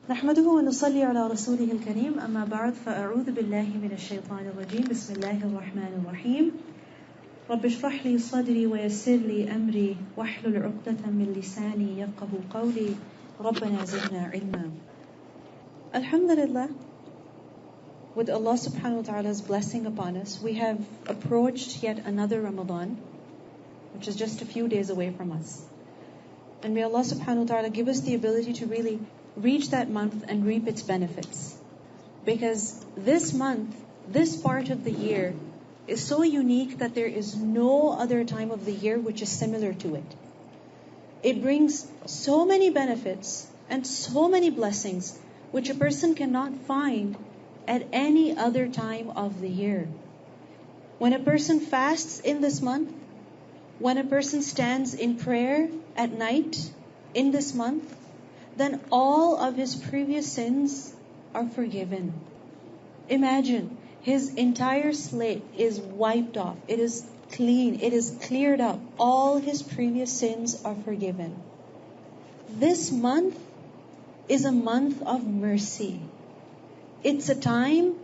نحمده ونصلي على رسوله الكريم أما بعد فأعوذ بالله من الشيطان الرجيم بسم الله الرحمن الرحيم رب اشرح لي صدري ويسر لي أمري واحلل عقدة من لساني يفقهوا قولي ربنا زدنا علما. Alhamdulillah, with Allah subhanahu wa ta'ala's blessing upon us, we have approached yet another Ramadan, which is just a few days away from us. And may Allah subhanahu wa ta'ala give us the ability to really reach that month and reap its benefits. Because this month, this part of the year, is so unique that there is no other time of the year which is similar to it. It brings so many benefits and so many blessings which a person cannot find at any other time of the year. When a person fasts in this month, when a person stands in prayer at night in this month, then all of his previous sins are forgiven. Imagine, his entire slate is wiped off. It is clean. It is cleared up. All his previous sins are forgiven. This month is a month of mercy. It's a time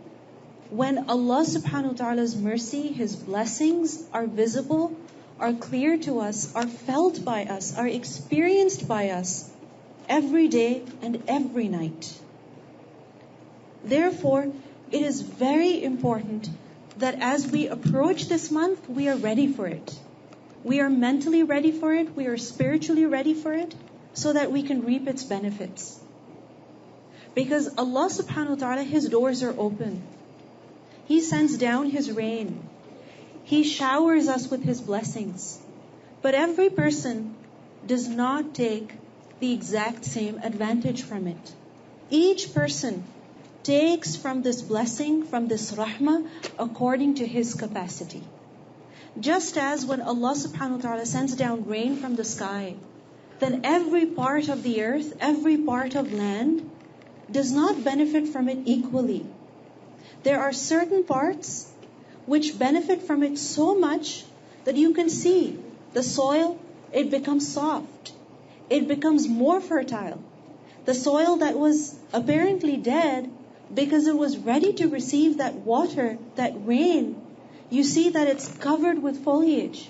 when Allah subhanahu wa ta'ala's mercy, His blessings are visible, are clear to us, are felt by us, are experienced by us every day and every night. Therefore, it is very important that as we approach this month, we are ready for it. We are mentally ready for it, we are spiritually ready for it, so that we can reap its benefits. Because Allah subhanahu wa ta'ala, His doors are open. He sends down His rain. He showers us with His blessings. But every person does not take the exact same advantage from it. Each person takes from this blessing, from this rahmah, according to his capacity. Just as when Allah subhanahu wa ta'ala sends down rain from the sky, then every part of the earth, every part of land does not benefit from it equally. There are certain parts which benefit from it so much that you can see the soil, it becomes soft. It becomes more fertile. The soil that was apparently dead, because it was ready to receive that water, that rain, you see that it's covered with foliage.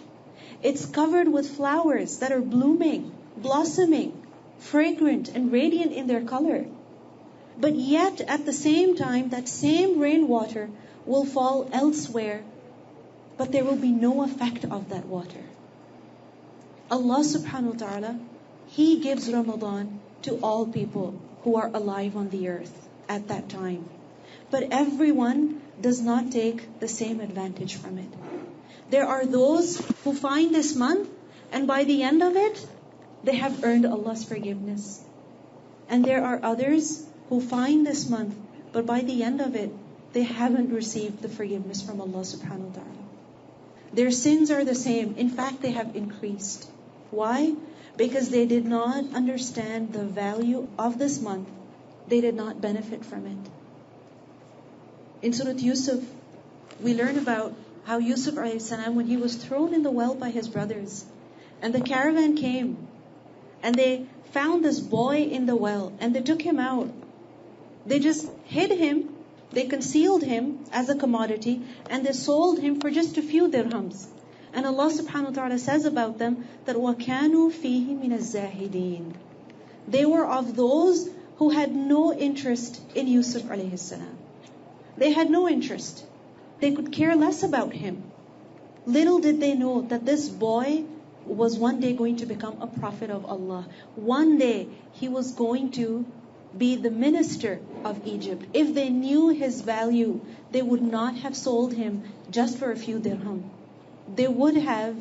It's covered with flowers that are blooming, blossoming, fragrant and radiant in their color. But yet at the same time, that same rainwater will fall elsewhere, but there will be no effect of that water. Allah subhanahu wa ta'ala, He gives Ramadan to all people who are alive on the earth at that time. But everyone does not take the same advantage from it. There are those who find this month, and by the end of it, they have earned Allah's forgiveness. And there are others who find this month, but by the end of it, they haven't received the forgiveness from Allah subhanahu wa ta'ala. Their sins are the same. In fact, they have increased. Why? Because they did not understand the value of this month. They did not benefit from it. In Surah Yusuf, we learn about how Yusuf a.s., when he was thrown in the well by his brothers, and the caravan came, and they found this boy in the well, and they took him out. They just hid him, they concealed him as a commodity, and they sold him for just a few dirhams. And Allah subhanahu wa ta'ala says about them that وَكَانُوا فِيهِ مِنَ الزَّاهِدِينَ. They were of those who had no interest in Yusuf alayhi salam. They had no interest. They could care less about him. Little did they know that this boy was one day going to become a prophet of Allah. One day he was going to be the minister of Egypt. If they knew his value, they would not have sold him just for a few dirham. They would have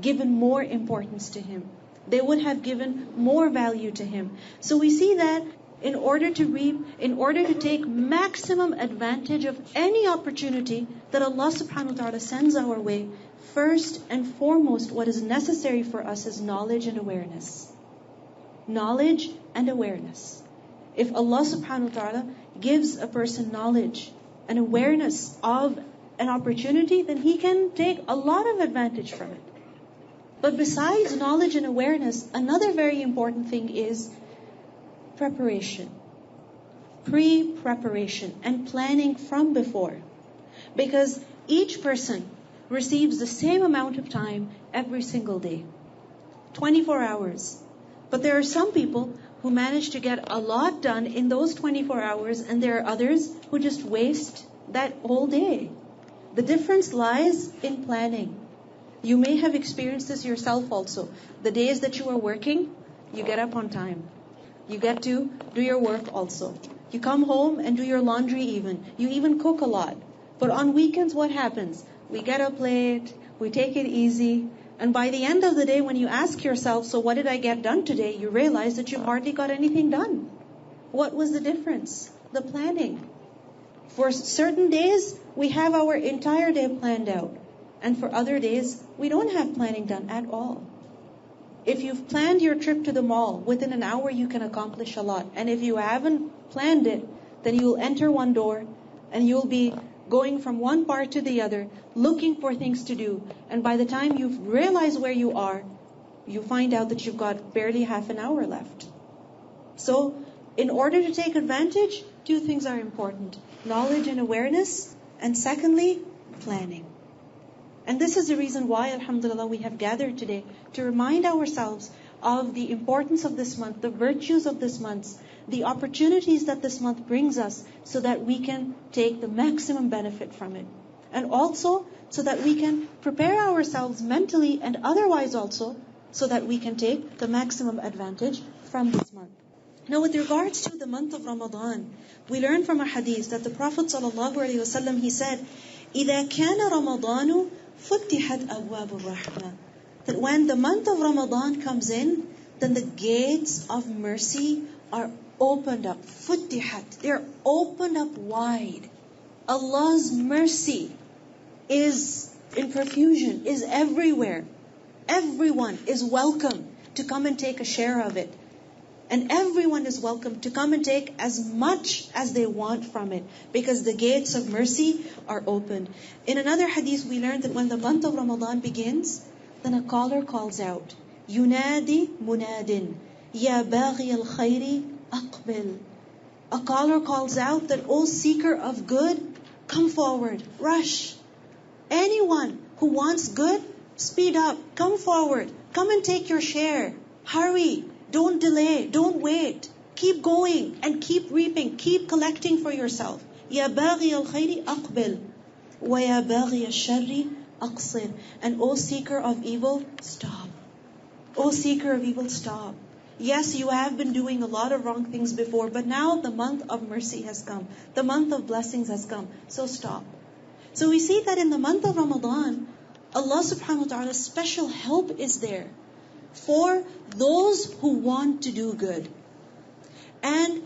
given more importance to him. They would have given more value to him. So we see that in order to reap, in order to take maximum advantage of any opportunity that Allah subhanahu wa ta'ala sends our way, first and foremost, what is necessary for us is knowledge and awareness. Knowledge and awareness. If Allah subhanahu wa ta'ala gives a person knowledge and awareness of an opportunity, then he can take a lot of advantage from it. But besides knowledge and awareness, another very important thing is preparation. pre-preparation and planning from before. Because each person receives the same amount of time every single day, 24 hours. But there are some people who manage to get a lot done in those 24 hours, and there are others who just waste that whole day. The difference lies in planning. You may have experienced this yourself also. The days that you are working, you get up on time. You get to do your work also. You come home and do your laundry even. You even cook a lot. But on weekends, what happens? We get up late, we take it easy, and by the end of the day, when you ask yourself, so what did I get done today? You realize that you hardly got anything done. What was the difference? The planning. For certain days, we have our entire day planned out. And for other days, we don't have planning done at all. If you've planned your trip to the mall, within an hour you can accomplish a lot. And if you haven't planned it, then you'll enter one door and you'll be going from one part to the other, looking for things to do. And by the time you realize where you are, you find out that you've got barely half an hour left. So, in order to take advantage, two things are important: knowledge and awareness, and secondly, planning. And this is the reason why, alhamdulillah, we have gathered today to remind ourselves of the importance of this month, the virtues of this month, the opportunities that this month brings us, so that we can take the maximum benefit from it. And also, so that we can prepare ourselves mentally and otherwise also, so that we can take the maximum advantage from this month. Now, with regards to the month of Ramadan, we learn from a hadith that the Prophet ﷺ, he said, إِذَا كَانَ رَمَضَانُ فُتِحَتْ أَبْوَابُ الرَّحْمَةِ, that when the month of Ramadan comes in, then the gates of mercy are opened up. فُتِحَتْ, they're opened up wide. Allah's mercy is in profusion, is everywhere. Everyone is welcome to come and take a share of it. And everyone is welcome to come and take as much as they want from it, because the gates of mercy are opened. In another hadith, we learned that when the month of Ramadan begins, then a caller calls out, Yunadi munadin, Ya baghi al-khayri aqbil. A caller calls out that, O seeker of good, come forward, rush. Anyone who wants good, speed up, come forward, come and take your share. Hurry. Don't delay, don't wait. Keep going and keep reaping, keep collecting for yourself. Ya baghi al-khayri aqbil, wa ya baghi al-sharri aqsir. And O seeker of evil, stop. O seeker of evil, stop. Yes, you have been doing a lot of wrong things before, but now the month of mercy has come. The month of blessings has come. So stop. So we see that in the month of Ramadan, Allah subhanahu wa ta'ala's special help is there for those who want to do good. And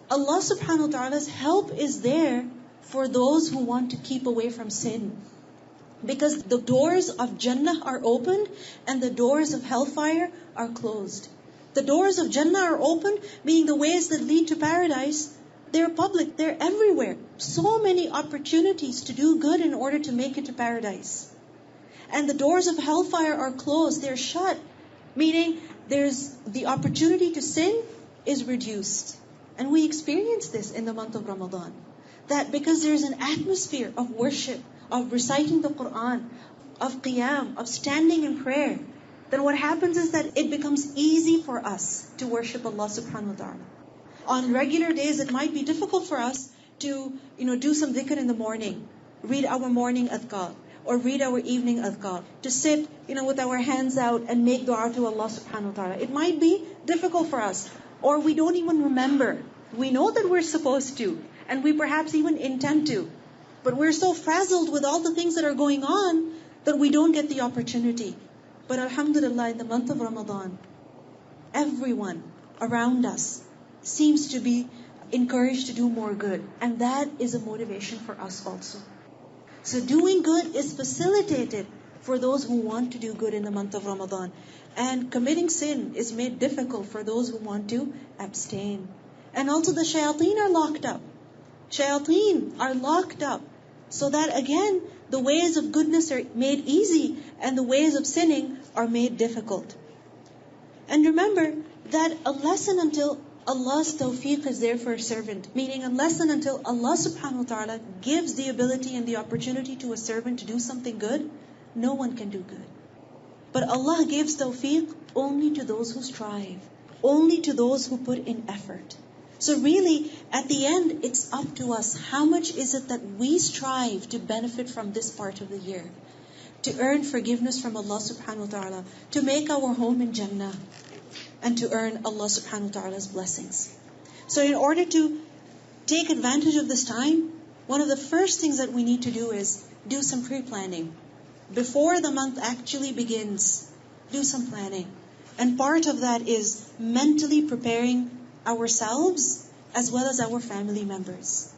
Allah subhanahu wa ta'ala's help is there for those who want to keep away from sin. Because the doors of Jannah are opened and the doors of hellfire are closed. The doors of Jannah are open, meaning the ways that lead to paradise, they're public, they're everywhere. So many opportunities to do good in order to make it to paradise. And the doors of hellfire are closed, they're shut. Meaning, there's the opportunity to sin is reduced. And we experience this in the month of Ramadan. That because there's an atmosphere of worship, of reciting the Quran, of qiyam, of standing in prayer, then what happens is that it becomes easy for us to worship Allah subhanahu wa ta'ala. On regular days, it might be difficult for us to, do some dhikr in the morning, read our morning adhkar, or read our evening adhkar, to sit, with our hands out and make dua to Allah subhanahu wa ta'ala. It might be difficult for us, or we don't even remember. We know that we're supposed to, and we perhaps even intend to, but we're so frazzled with all the things that are going on that we don't get the opportunity. But alhamdulillah, in the month of Ramadan, everyone around us seems to be encouraged to do more good, and that is a motivation for us also. So doing good is facilitated for those who want to do good in the month of Ramadan. And committing sin is made difficult for those who want to abstain. And also the shayateen are locked up. Shayateen are locked up. So that again, the ways of goodness are made easy and the ways of sinning are made difficult. And remember that a lesson until Allah's tawfiq is there for a servant. Meaning unless and until Allah subhanahu wa ta'ala gives the ability and the opportunity to a servant to do something good, no one can do good. But Allah gives tawfiq only to those who strive, only to those who put in effort. So really, at the end, it's up to us. How much is it that we strive to benefit from this part of the year? To earn forgiveness from Allah subhanahu wa ta'ala, to make our home in Jannah, and to earn Allah subhanahu wa ta'ala's blessings. So in order to take advantage of this time, one of the first things that we need to do is do some pre-planning. Before the month actually begins, do some planning. And part of that is mentally preparing ourselves as well as our family members.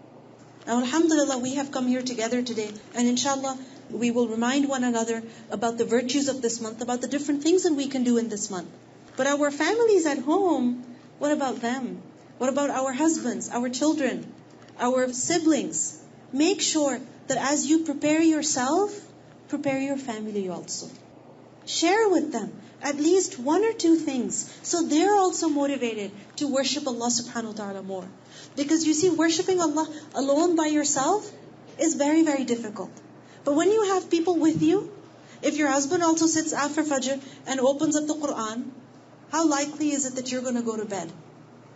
Now alhamdulillah, we have come here together today, and inshallah we will remind one another about the virtues of this month, about the different things that we can do in this month. But our families at home, what about them? What about our husbands, our children, our siblings? Make sure that as you prepare yourself, prepare your family also. Share with them at least one or two things, so they're also motivated to worship Allah subhanahu wa ta'ala more. Because you see, worshipping Allah alone by yourself is very, very difficult. But when you have people with you, if your husband also sits after Fajr and opens up the Quran, how likely is it that you're going to go to bed?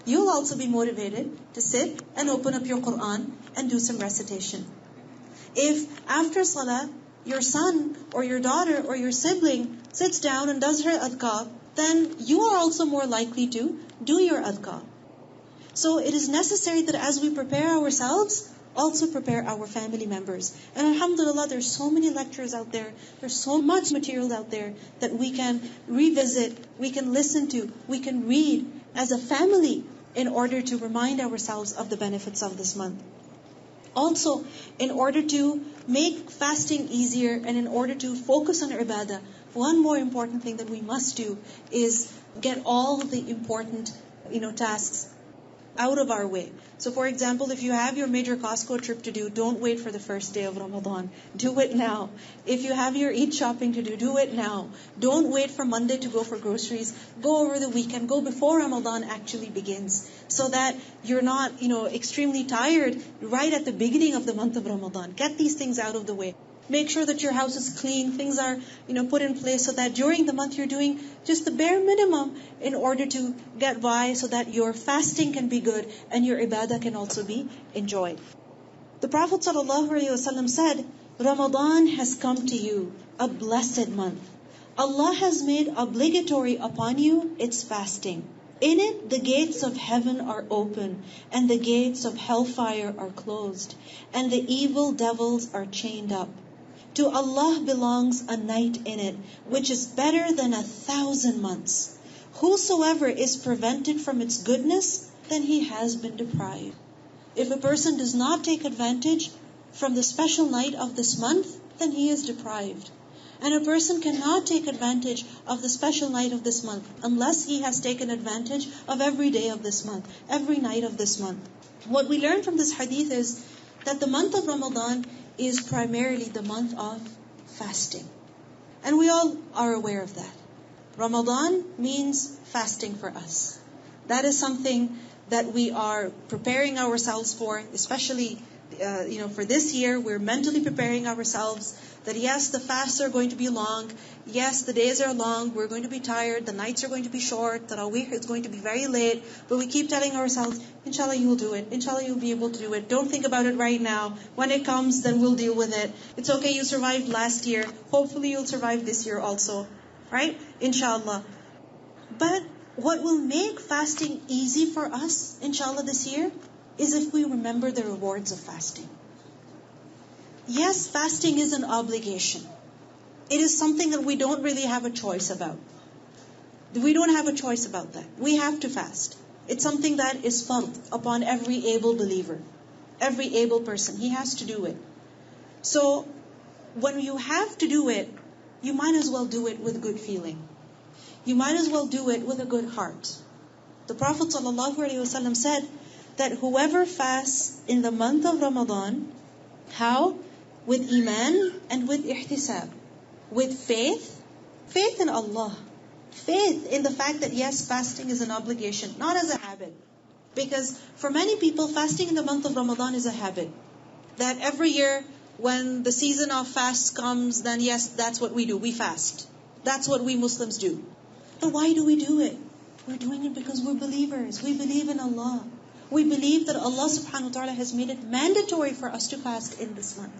You'll also be motivated to sit and open up your Quran and do some recitation. If after Salah, your son or your daughter or your sibling sits down and does her adhkar, then you are also more likely to do your adhkar. So it is necessary that as we prepare ourselves, also prepare our family members. And alhamdulillah, there's so many lectures out there, there's so much material out there that we can revisit, we can listen to, we can read as a family in order to remind ourselves of the benefits of this month. Also, in order to make fasting easier and in order to focus on ibadah, one more important thing that we must do is get all the important, tasks out of our way. So for example, if you have your major Costco trip to do, don't wait for the first day of Ramadan. Do it now. If you have your Eid shopping to do it now. Don't wait for Monday to go for groceries. Go over the weekend. Go before Ramadan actually begins. So that you're not, extremely tired right at the beginning of the month of Ramadan. Get these things out of the way. Make sure that your house is clean, things are, put in place so that during the month you're doing just the bare minimum in order to get by so that your fasting can be good and your ibadah can also be enjoyed. The Prophet ﷺ said, Ramadan has come to you, a blessed month. Allah has made obligatory upon you its fasting. In it, the gates of heaven are open, and the gates of hellfire are closed, and the evil devils are chained up. To Allah belongs a night in it, which is better than 1,000 months. Whosoever is prevented from its goodness, then he has been deprived. If a person does not take advantage from the special night of this month, then he is deprived. And a person cannot take advantage of the special night of this month unless he has taken advantage of every day of this month, every night of this month. What we learn from this hadith is that the month of Ramadan is primarily the month of fasting. And we all are aware of that. Ramadan means fasting for us. That is something that we are preparing ourselves for, especially for this year. We're mentally preparing ourselves that yes, the fasts are going to be long. Yes, the days are long. We're going to be tired. The nights are going to be short. Tarawih is going to be very late. But we keep telling ourselves, inshallah, you'll do it. Inshallah, you'll be able to do it. Don't think about it right now. When it comes, then we'll deal with it. It's okay, you survived last year. Hopefully, you'll survive this year also. Right? Inshallah. But what will make fasting easy for us, inshallah, this year, is if we remember the rewards of fasting. Yes, fasting is an obligation. It is something that we don't really have a choice about. We don't have a choice about that. We have to fast. It's something that is fard upon every able believer, every able person. He has to do it. So, when you have to do it, you might as well do it with good feeling. You might as well do it with a good heart. The Prophet ﷺ said that whoever fasts in the month of Ramadan, how? With iman and with ihtisab. With faith in Allah. Faith in the fact that yes, fasting is an obligation, not as a habit. Because for many people, fasting in the month of Ramadan is a habit. That every year when the season of fasts comes, then yes, that's what we do. We fast. That's what we Muslims do. But why do we do it? We're doing it because we're believers. We believe in Allah. We believe that Allah subhanahu wa ta'ala has made it mandatory for us to fast in this month.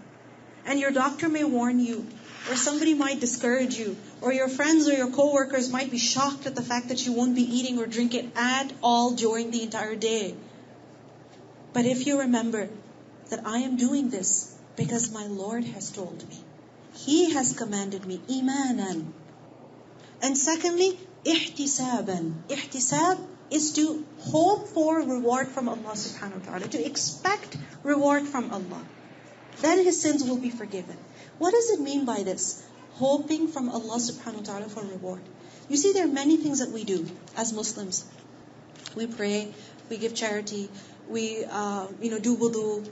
And your doctor may warn you, or somebody might discourage you, or your friends or your co-workers might be shocked at the fact that you won't be eating or drinking at all during the entire day. But if you remember that I am doing this because my Lord has told me, He has commanded me, imanan. And secondly, ihtisaban. Ihtisab is to hope for reward from Allah subhanahu wa ta'ala, to expect reward from Allah. Then his sins will be forgiven. What does it mean by this? Hoping from Allah subhanahu wa ta'ala for reward. You see, there are many things that we do as Muslims. We pray, we give charity, we do wudu,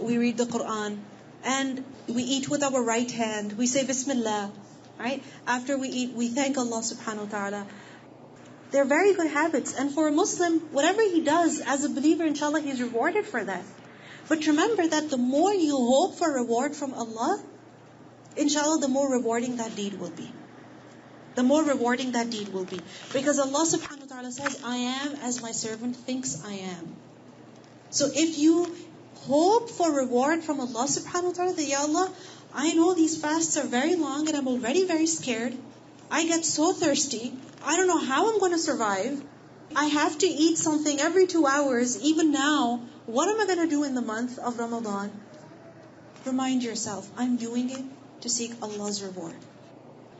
we read the Quran, and we eat with our right hand, we say Bismillah, right? After we eat, we thank Allah subhanahu wa ta'ala. They're very good habits. And for a Muslim, whatever he does as a believer, inshallah, he's rewarded for that. But remember that the more you hope for reward from Allah, inshallah, the more rewarding that deed will be. The more rewarding that deed will be. Because Allah subhanahu wa ta'ala says, I am as my servant thinks I am. So if you hope for reward from Allah subhanahu wa ta'ala, that Ya Allah, I know these fasts are very long and I'm already very scared. I get so thirsty. I don't know how I'm going to survive. I have to eat something every 2 hours, even now. What am I going to do in the month of Ramadan? Remind yourself, I'm doing it to seek Allah's reward.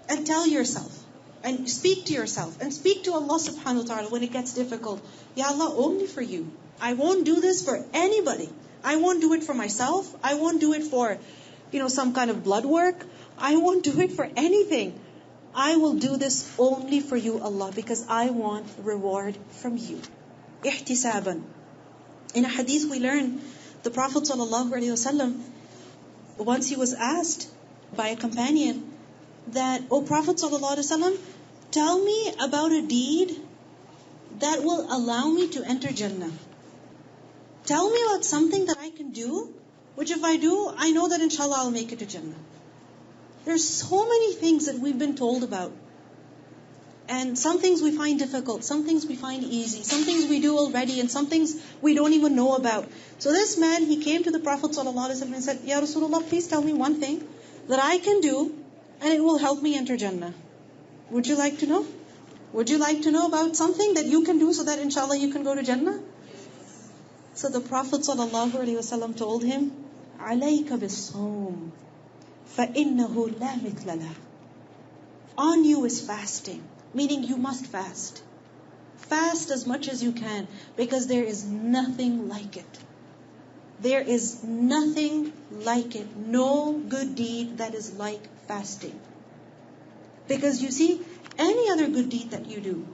And tell yourself, and speak to yourself, and speak to Allah subhanahu wa ta'ala when it gets difficult. Ya Allah, only for you. I won't do this for anybody. I won't do it for myself. I won't do it for, some kind of blood work. I won't do it for anything. I will do this only for you, Allah, because I want reward from you. Ihtisaban. In a hadith we learn, the Prophet ﷺ, once he was asked by a companion that, O Prophet ﷺ, tell me about a deed that will allow me to enter Jannah. Tell me about something that I can do, which if I do, I know that inshallah I'll make it to Jannah. There's so many things that we've been told about. And some things we find difficult, some things we find easy, some things we do already, and some things we don't even know about. So this man, he came to the Prophet ﷺ and said, Ya Rasulullah, please tell me one thing that I can do and it will help me enter Jannah. Would you like to know? Would you like to know about something that you can do so that inshallah you can go to Jannah? So the Prophet ﷺ told him, عَلَيْكَ بِالصَّوْمِ فَإِنَّهُ لَا مِثْلَ لَهُ. On you is fasting, meaning you must fast. Fast as much as you can, because there is nothing like it. There is nothing like it. No good deed that is like fasting. Because you see, any other good deed that you do,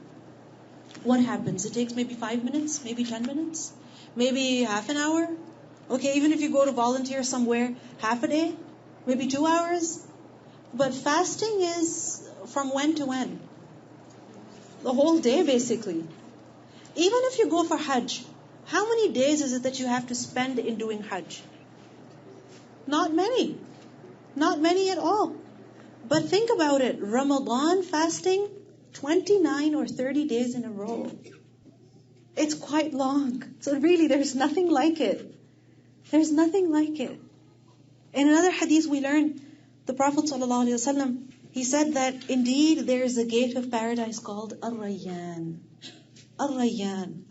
what happens? It takes maybe 5 minutes, maybe 10 minutes, maybe half an hour. Okay, even if you go to volunteer somewhere, half a day, maybe 2 hours. But fasting is from when to when? The whole day, basically. Even if you go for Hajj, how many days is it that you have to spend in doing Hajj? Not many. Not many at all. But think about it. Ramadan fasting, 29 or 30 days in a row. It's quite long. So really, there's nothing like it. There's nothing like it. In another hadith we learn, the Prophet ﷺ, he said that indeed there is a gate of paradise called Ar-Rayyan. Ar-Rayyan.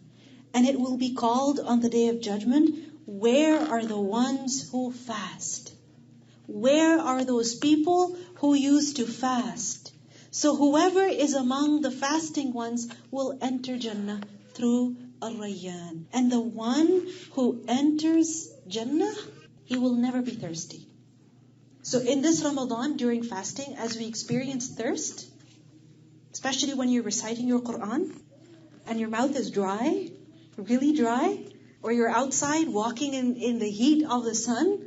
And it will be called on the Day of Judgment, where are the ones who fast? Where are those people who used to fast? So whoever is among the fasting ones will enter Jannah through Ar-Rayyan. And the one who enters Jannah, he will never be thirsty. So in this Ramadan, during fasting, as we experience thirst, especially when you're reciting your Quran, and your mouth is dry, really dry, or you're outside walking in the heat of the sun,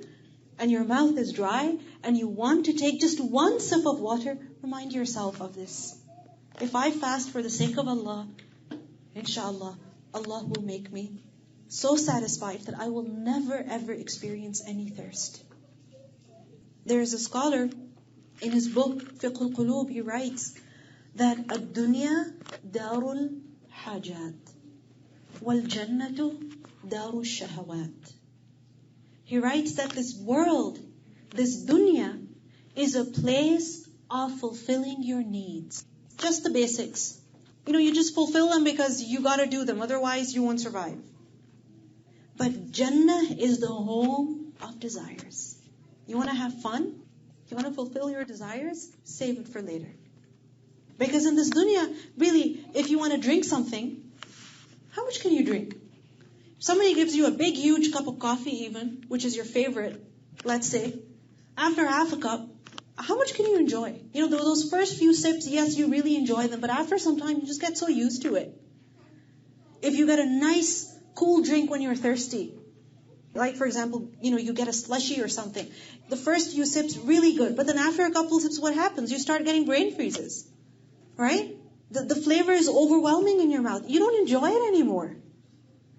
and your mouth is dry, and you want to take just one sip of water, remind yourself of this. If I fast for the sake of Allah, inshallah, Allah will make me so satisfied that I will never ever experience any thirst. There is a scholar, in his book, Fiqh al-Qulub, he writes that ad-dunya darul hajat wal jannatu darul shahawat. He writes that this world, this dunya, is a place of fulfilling your needs. Just the basics. You just fulfill them because you gotta do them, otherwise you won't survive. But Jannah is the home of desires. You wanna have fun? You wanna fulfill your desires? Save it for later. Because in this dunya, really, if you wanna drink something, how much can you drink? If somebody gives you a big, huge cup of coffee even, which is your favorite, let's say, after half a cup, how much can you enjoy? Those first few sips, yes, you really enjoy them, but after some time, you just get so used to it. If you get a nice, cool drink when you're thirsty, like for example, you get a slushie or something, the first few sips, really good, but then after a couple of sips, what happens? You start getting brain freezes, right? The flavor is overwhelming in your mouth. You don't enjoy it anymore.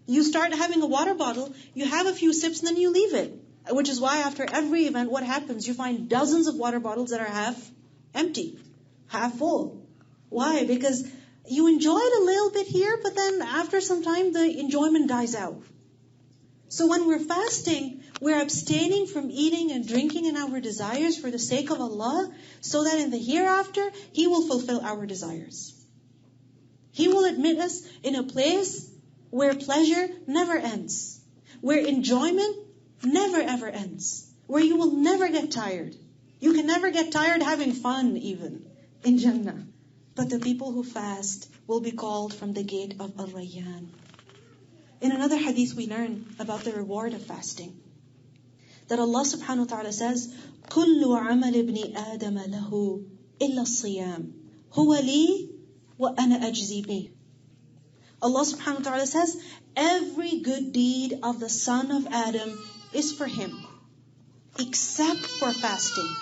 You start having a water bottle, you have a few sips, and then you leave it. Which is why after every event, what happens? You find dozens of water bottles that are half empty, half full. Why? Because you enjoy it a little bit here, but then after some time, the enjoyment dies out. So when we're fasting, we're abstaining from eating and drinking in our desires for the sake of Allah, so that in the hereafter, He will fulfill our desires. He will admit us in a place where pleasure never ends, where enjoyment never ever ends, where you will never get tired. You can never get tired having fun even in Jannah. But the people who fast will be called from the gate of Al-Rayyan. In another hadith we learn about the reward of fasting. That Allah subhanahu wa ta'ala says, كُلُّ عَمَلِ ابْنِ آدَمَ لَهُ إِلَّا الصِّيَامِ هُوَ لِي وَأَنَا أَجْزِي بِهِ. Allah subhanahu wa ta'ala says, every good deed of the son of Adam is for him, except for fasting.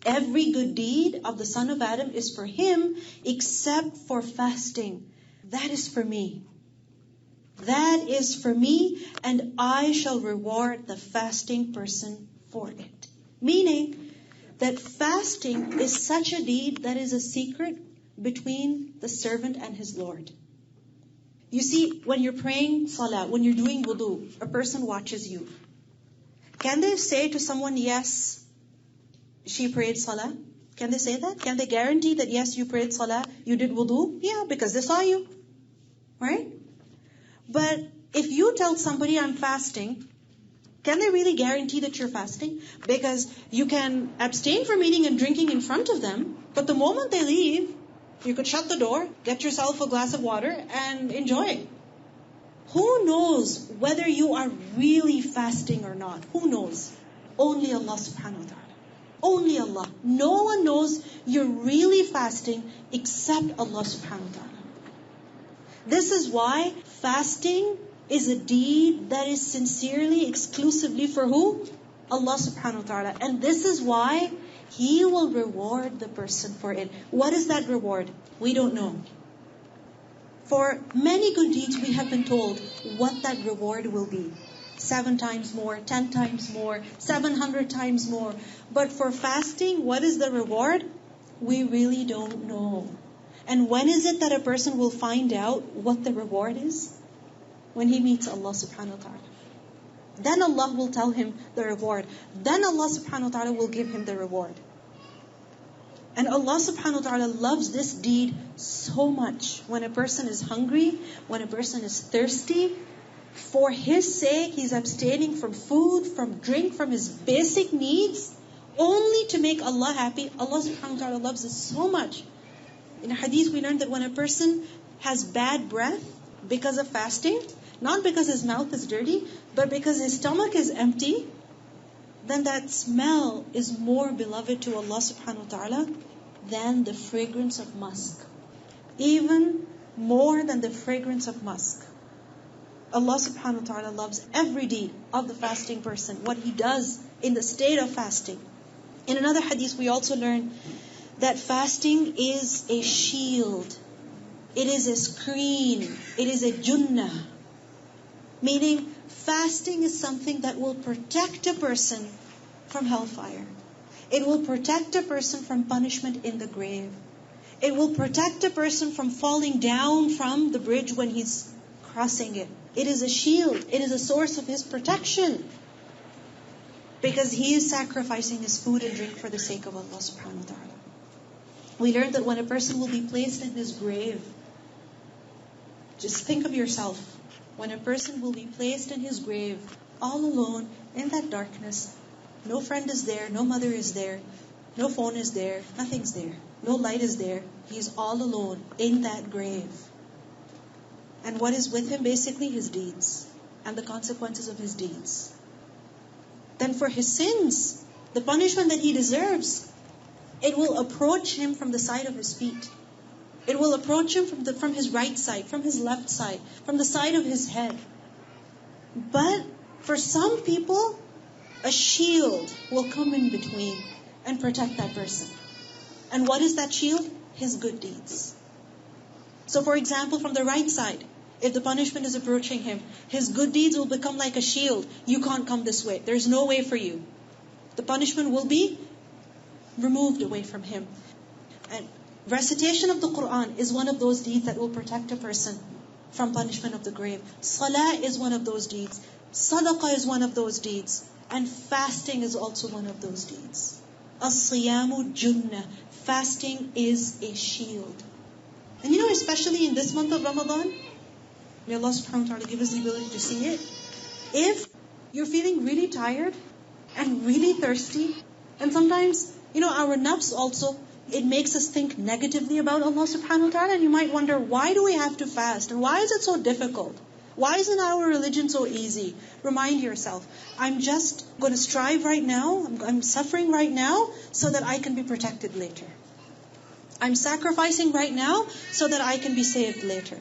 Every good deed of the son of Adam is for him, except for fasting. That is for me. That is for me, and I shall reward the fasting person for it. Meaning that fasting is such a deed that is a secret between the servant and his Lord. You see, when you're praying salah, when you're doing wudu, a person watches you. Can they say to someone, yes, she prayed salah? Can they say that? Can they guarantee that, yes, you prayed salah, you did wudu? Yeah, because they saw you. Right? But if you tell somebody I'm fasting, can they really guarantee that you're fasting? Because you can abstain from eating and drinking in front of them, but the moment they leave, you could shut the door, get yourself a glass of water, and enjoy. Who knows whether you are really fasting or not? Who knows? Only Allah subhanahu wa ta'ala. Only Allah. No one knows you're really fasting except Allah subhanahu wa ta'ala. This is why fasting is a deed that is sincerely, exclusively for who? Allah subhanahu wa ta'ala. And this is why He will reward the person for it. What is that reward? We don't know. For many good deeds, we have been told what that reward will be. 7 times more, 10 times more, 700 times more. But for fasting, what is the reward? We really don't know. And when is it that a person will find out what the reward is? When he meets Allah subhanahu wa ta'ala. Then Allah will tell him the reward. Then Allah subhanahu wa ta'ala will give him the reward. And Allah subhanahu wa ta'ala loves this deed so much. When a person is hungry, when a person is thirsty, for His sake, he's abstaining from food, from drink, from his basic needs, only to make Allah happy. Allah subhanahu wa ta'ala loves us so much. In a hadith we learned that when a person has bad breath because of fasting, not because his mouth is dirty, but because his stomach is empty, then that smell is more beloved to Allah subhanahu wa ta'ala than the fragrance of musk. Even more than the fragrance of musk. Allah subhanahu wa ta'ala loves every deed of the fasting person, what he does in the state of fasting. In another hadith we also learn that fasting is a shield It is a screen. It is a junnah. Meaning, fasting is something that will protect a person from hellfire. It will protect a person from punishment in the grave. It will protect a person from falling down from the bridge when he's crossing it. It is a shield. It is a source of his protection. Because he is sacrificing his food and drink for the sake of Allah subhanahu wa ta'ala. We learned that when a person will be placed in his grave, just think of yourself. When a person will be placed in his grave, all alone, in that darkness, no friend is there, no mother is there, no phone is there, nothing's there, no light is there. He's all alone in that grave. And what is with him? Basically his deeds and the consequences of his deeds. Then for his sins, the punishment that he deserves, it will approach him from the side of his feet. It will approach him from his right side, from his left side, from the side of his head. But for some people, a shield will come in between and protect that person. And what is that shield? His good deeds. So for example, from the right side, if the punishment is approaching him, his good deeds will become like a shield. You can't come this way. There's no way for you. The punishment will be removed away from him. And recitation of the Quran is one of those deeds that will protect a person from punishment of the grave. Salah is one of those deeds. Sadaqah is one of those deeds. And fasting is also one of those deeds. As-siyamu junnah. Fasting is a shield. And especially in this month of Ramadan, may Allah subhanahu wa ta'ala give us the ability to see it. If you're feeling really tired and really thirsty, and sometimes, our nafs also, it makes us think negatively about Allah subhanahu wa ta'ala, and you might wonder, why do we have to fast? And why is it so difficult? Why isn't our religion so easy? Remind yourself, I'm just going to strive right now, I'm suffering right now, so that I can be protected later. I'm sacrificing right now, so that I can be saved later.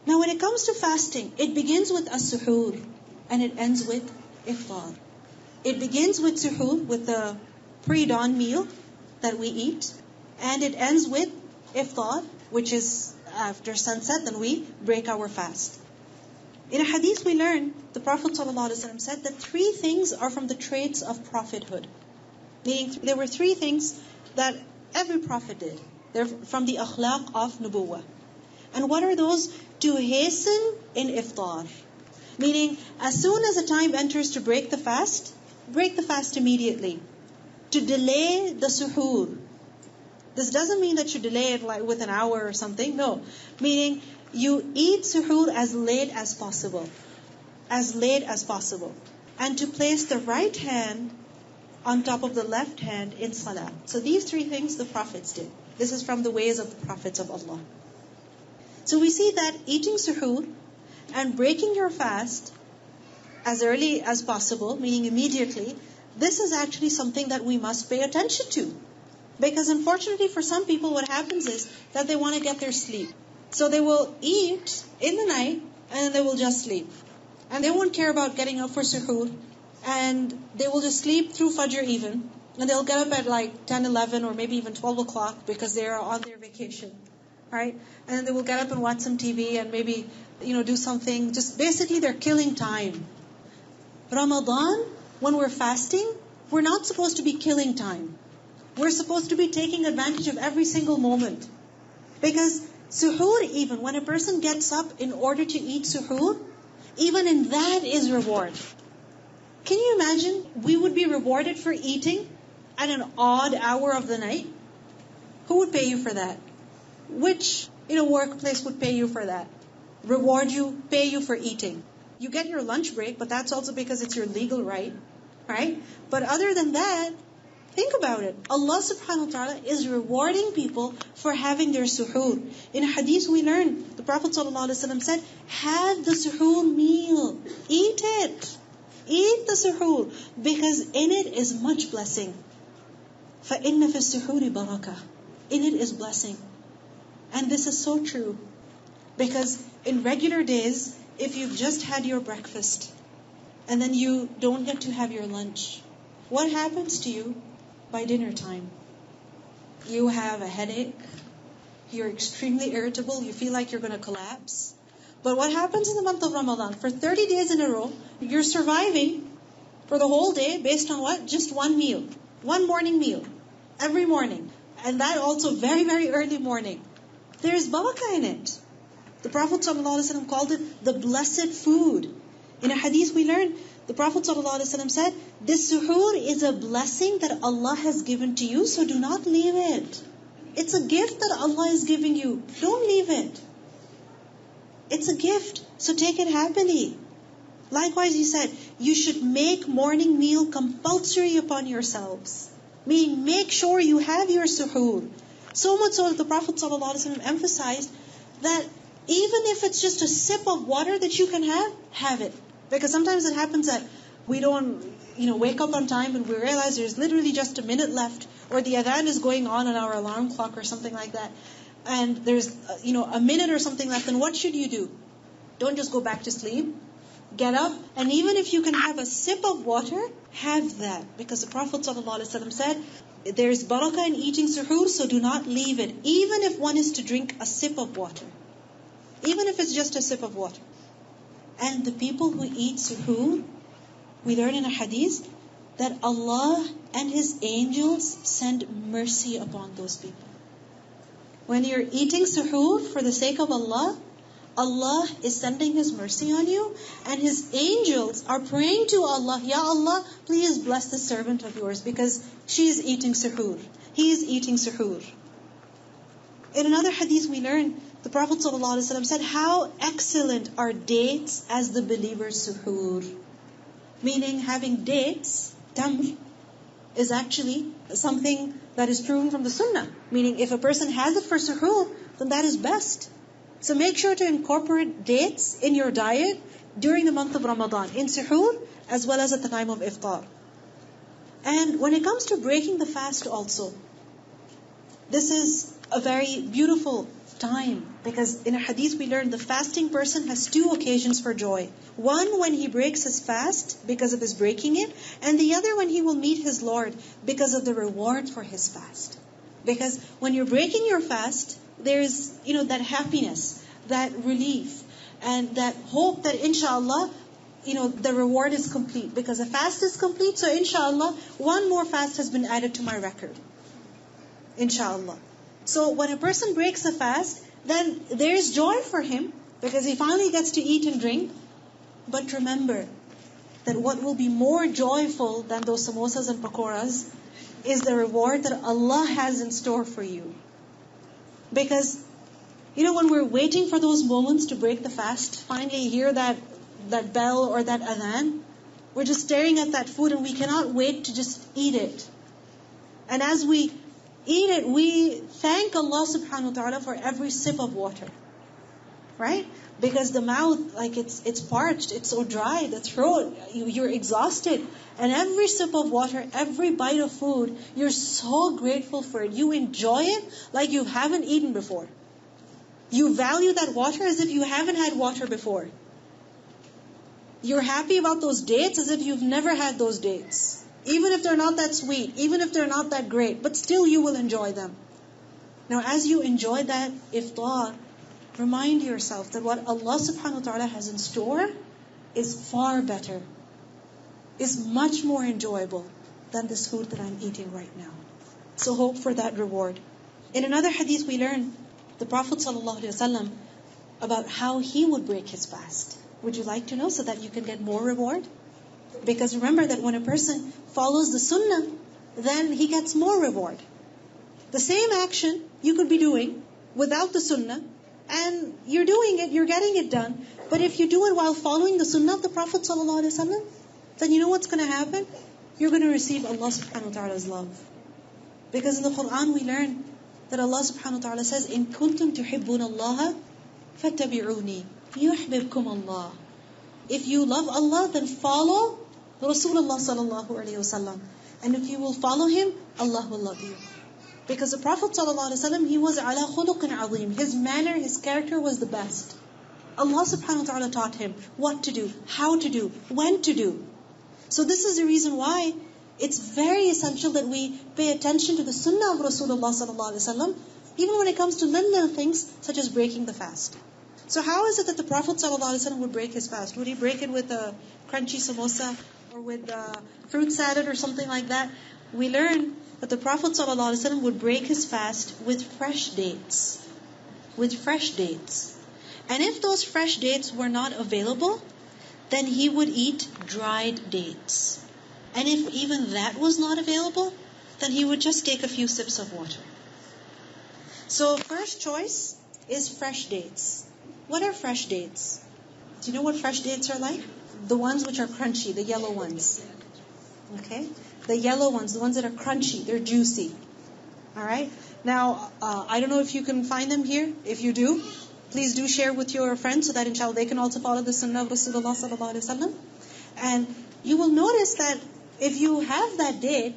Now when it comes to fasting, it begins with as-suhoor, and it ends with iftar. It begins with suhoor, with the pre-dawn meal that we eat, and it ends with iftar, which is after sunset, then we break our fast. In a hadith we learn, the Prophet ﷺ said that 3 things are from the traits of prophethood. Meaning there were 3 things that every prophet did. They're from the akhlaq of nubuwwah. And what are those? To hasten in iftar. Meaning, as soon as the time enters to break the fast immediately. To delay the suhoor. This doesn't mean that you delay it like with an hour or something. No. Meaning, you eat suhoor as late as possible. As late as possible. And to place the right hand on top of the left hand in salah. So these 3 things the prophets did. This is from the ways of the prophets of Allah. So we see that eating suhoor and breaking your fast as early as possible, meaning immediately, this is actually something that we must pay attention to. Because unfortunately for some people what happens is that they want to get their sleep. So they will eat in the night and then they will just sleep. And they won't care about getting up for suhoor. And they will just sleep through Fajr even. And they'll get up at like 10, 11 or maybe even 12 o'clock because they are on their vacation. Right? And then they will get up and watch some TV and maybe, do something. Just basically they're killing time. Ramadan, when we're fasting, we're not supposed to be killing time. We're supposed to be taking advantage of every single moment. Because suhoor even, when a person gets up in order to eat suhoor, even in that is reward. Can you imagine we would be rewarded for eating at an odd hour of the night? Who would pay you for that? Which workplace would pay you for that? Reward you, pay you for eating. You get your lunch break, but that's also because it's your legal right? But other than that, think about it. Allah subhanahu wa ta'ala is rewarding people for having their suhoor. In a hadith we learn, the Prophet ﷺ said, have the suhoor meal. Eat it. Eat the suhoor. Because in it is much blessing. فَإِنَّ فِي السُّحُورِ بَرَكَةً. In it is blessing. And this is so true. Because in regular days, if you've just had your breakfast, and then you don't get to have your lunch, what happens to you by dinner time? You have a headache, You're extremely irritable. You feel like you're going to collapse. But what happens in the month of Ramadan? For 30 days in a row, you're surviving for the whole day based on what? Just one meal. One morning meal. Every morning. And that also very, very early morning. There's barakah in it. The Prophet ﷺ called it the blessed food. In a hadith we learn, the Prophet ﷺ said, this suhoor is a blessing that Allah has given to you, so do not leave it. It's a gift that Allah is giving you. Don't leave it. It's a gift, so take it happily. Likewise, he said, you should make morning meal compulsory upon yourselves. Meaning, make sure you have your suhoor. So much so that the Prophet ﷺ emphasized that even if it's just a sip of water that you can have it. Because sometimes it happens that we don't, wake up on time and we realize there's literally just a minute left, or the adhan is going on our alarm clock or something like that, and there's, a minute or something left, then what should you do? Don't just go back to sleep. Get up, and even if you can have a sip of water, have that. Because the Prophet ﷺ said, there's barakah in eating suhoor, so do not leave it. Even if one is to drink a sip of water. Even if it's just a sip of water. And the people who eat suhoor, we learn in a hadith that Allah and His angels send mercy upon those people. When you're eating suhoor for the sake of Allah, Allah is sending His mercy on you, and His angels are praying to Allah, Ya Allah, please bless the servant of yours, because she is eating suhoor. He is eating suhoor. In another hadith we learn, the Prophet ﷺ said, how excellent are dates as the believer's suhoor. Meaning having dates, tamr, is actually something that is proven from the sunnah. Meaning if a person has it for suhoor, then that is best. So make sure to incorporate dates in your diet during the month of Ramadan, in suhoor as well as at the time of iftar. And when it comes to breaking the fast also, this is a very beautiful time, because in a hadith we learn the fasting person has two occasions for joy. One when he breaks his fast because of his breaking it, and the other when he will meet his Lord because of the reward for his fast. Because when you're breaking your fast, there's, that happiness, that relief, and that hope that inshallah, the reward is complete. Because the fast is complete, so inshallah, one more fast has been added to my record. Inshallah. So when a person breaks a fast, then there's joy for him, because he finally gets to eat and drink. But remember that what will be more joyful than those samosas and pakoras is the reward that Allah has in store for you. Because, when we're waiting for those moments to break the fast, finally hear that bell or that adhan, we're just staring at that food and we cannot wait to just eat it. And as we eat it, we thank Allah subhanahu wa ta'ala for every sip of water. Right? Because the mouth, it's parched, it's so dry, the throat, you're exhausted. And every sip of water, every bite of food, you're so grateful for it. You enjoy it like you haven't eaten before. You value that water as if you haven't had water before. You're happy about those dates as if you've never had those dates. Even if they're not that sweet, even if they're not that great, but still you will enjoy them. Now as you enjoy that iftar, remind yourself that what Allah subhanahu wa ta'ala has in store is far better, is much more enjoyable than this food that I'm eating right now. So hope for that reward. In another hadith we learn the Prophet ﷺ about how he would break his fast. Would you like to know so that you can get more reward? Because remember that when a person follows the sunnah, then he gets more reward. The same action you could be doing without the sunnah, and you're doing it, you're getting it done. But if you do it while following the sunnah of the Prophet ﷺ, then you know what's going to happen? You're going to receive Allah subhanahu wa ta'ala's love. Because in the Quran we learn that Allah subhanahu wa ta'ala says, إِن كُنتُمْ تُحِبُّونَ اللَّهَ فَاتَّبِعُونِي يُحْبِبْكُمْ اللَّهِ. If you love Allah, then follow Rasulullah sallallahu alayhi wasallam. And if you will follow him, Allah will love you. Because the Prophet sallallahu alayhi wasallam, he was ala khuluqin azim. His manner, his character was the best. Allah subhanahu wa ta'ala taught him what to do, how to do, when to do. So this is the reason why it's very essential that we pay attention to the sunnah of Rasulullah sallallahu alayhi wasallam Even when it comes to little things, such as breaking the fast. So how is it that the Prophet ﷺ would break his fast? Would he break it with a crunchy samosa or with a fruit salad or something like that? We learn that the Prophet ﷺ would break his fast with fresh dates. With fresh dates. And if those fresh dates were not available, then he would eat dried dates. And if even that was not available, then he would just take a few sips of water. So first choice is fresh dates. What are fresh dates? Do you know what fresh dates are like? The ones which are crunchy, the yellow ones. Okay? The yellow ones, the ones that are crunchy, they're juicy. Alright? Now, I don't know if you can find them here. If you do, please do share with your friends so that inshallah they can also follow the sunnah of Rasulullah sallallahu alaihi wasallam. And you will notice that if you have that date,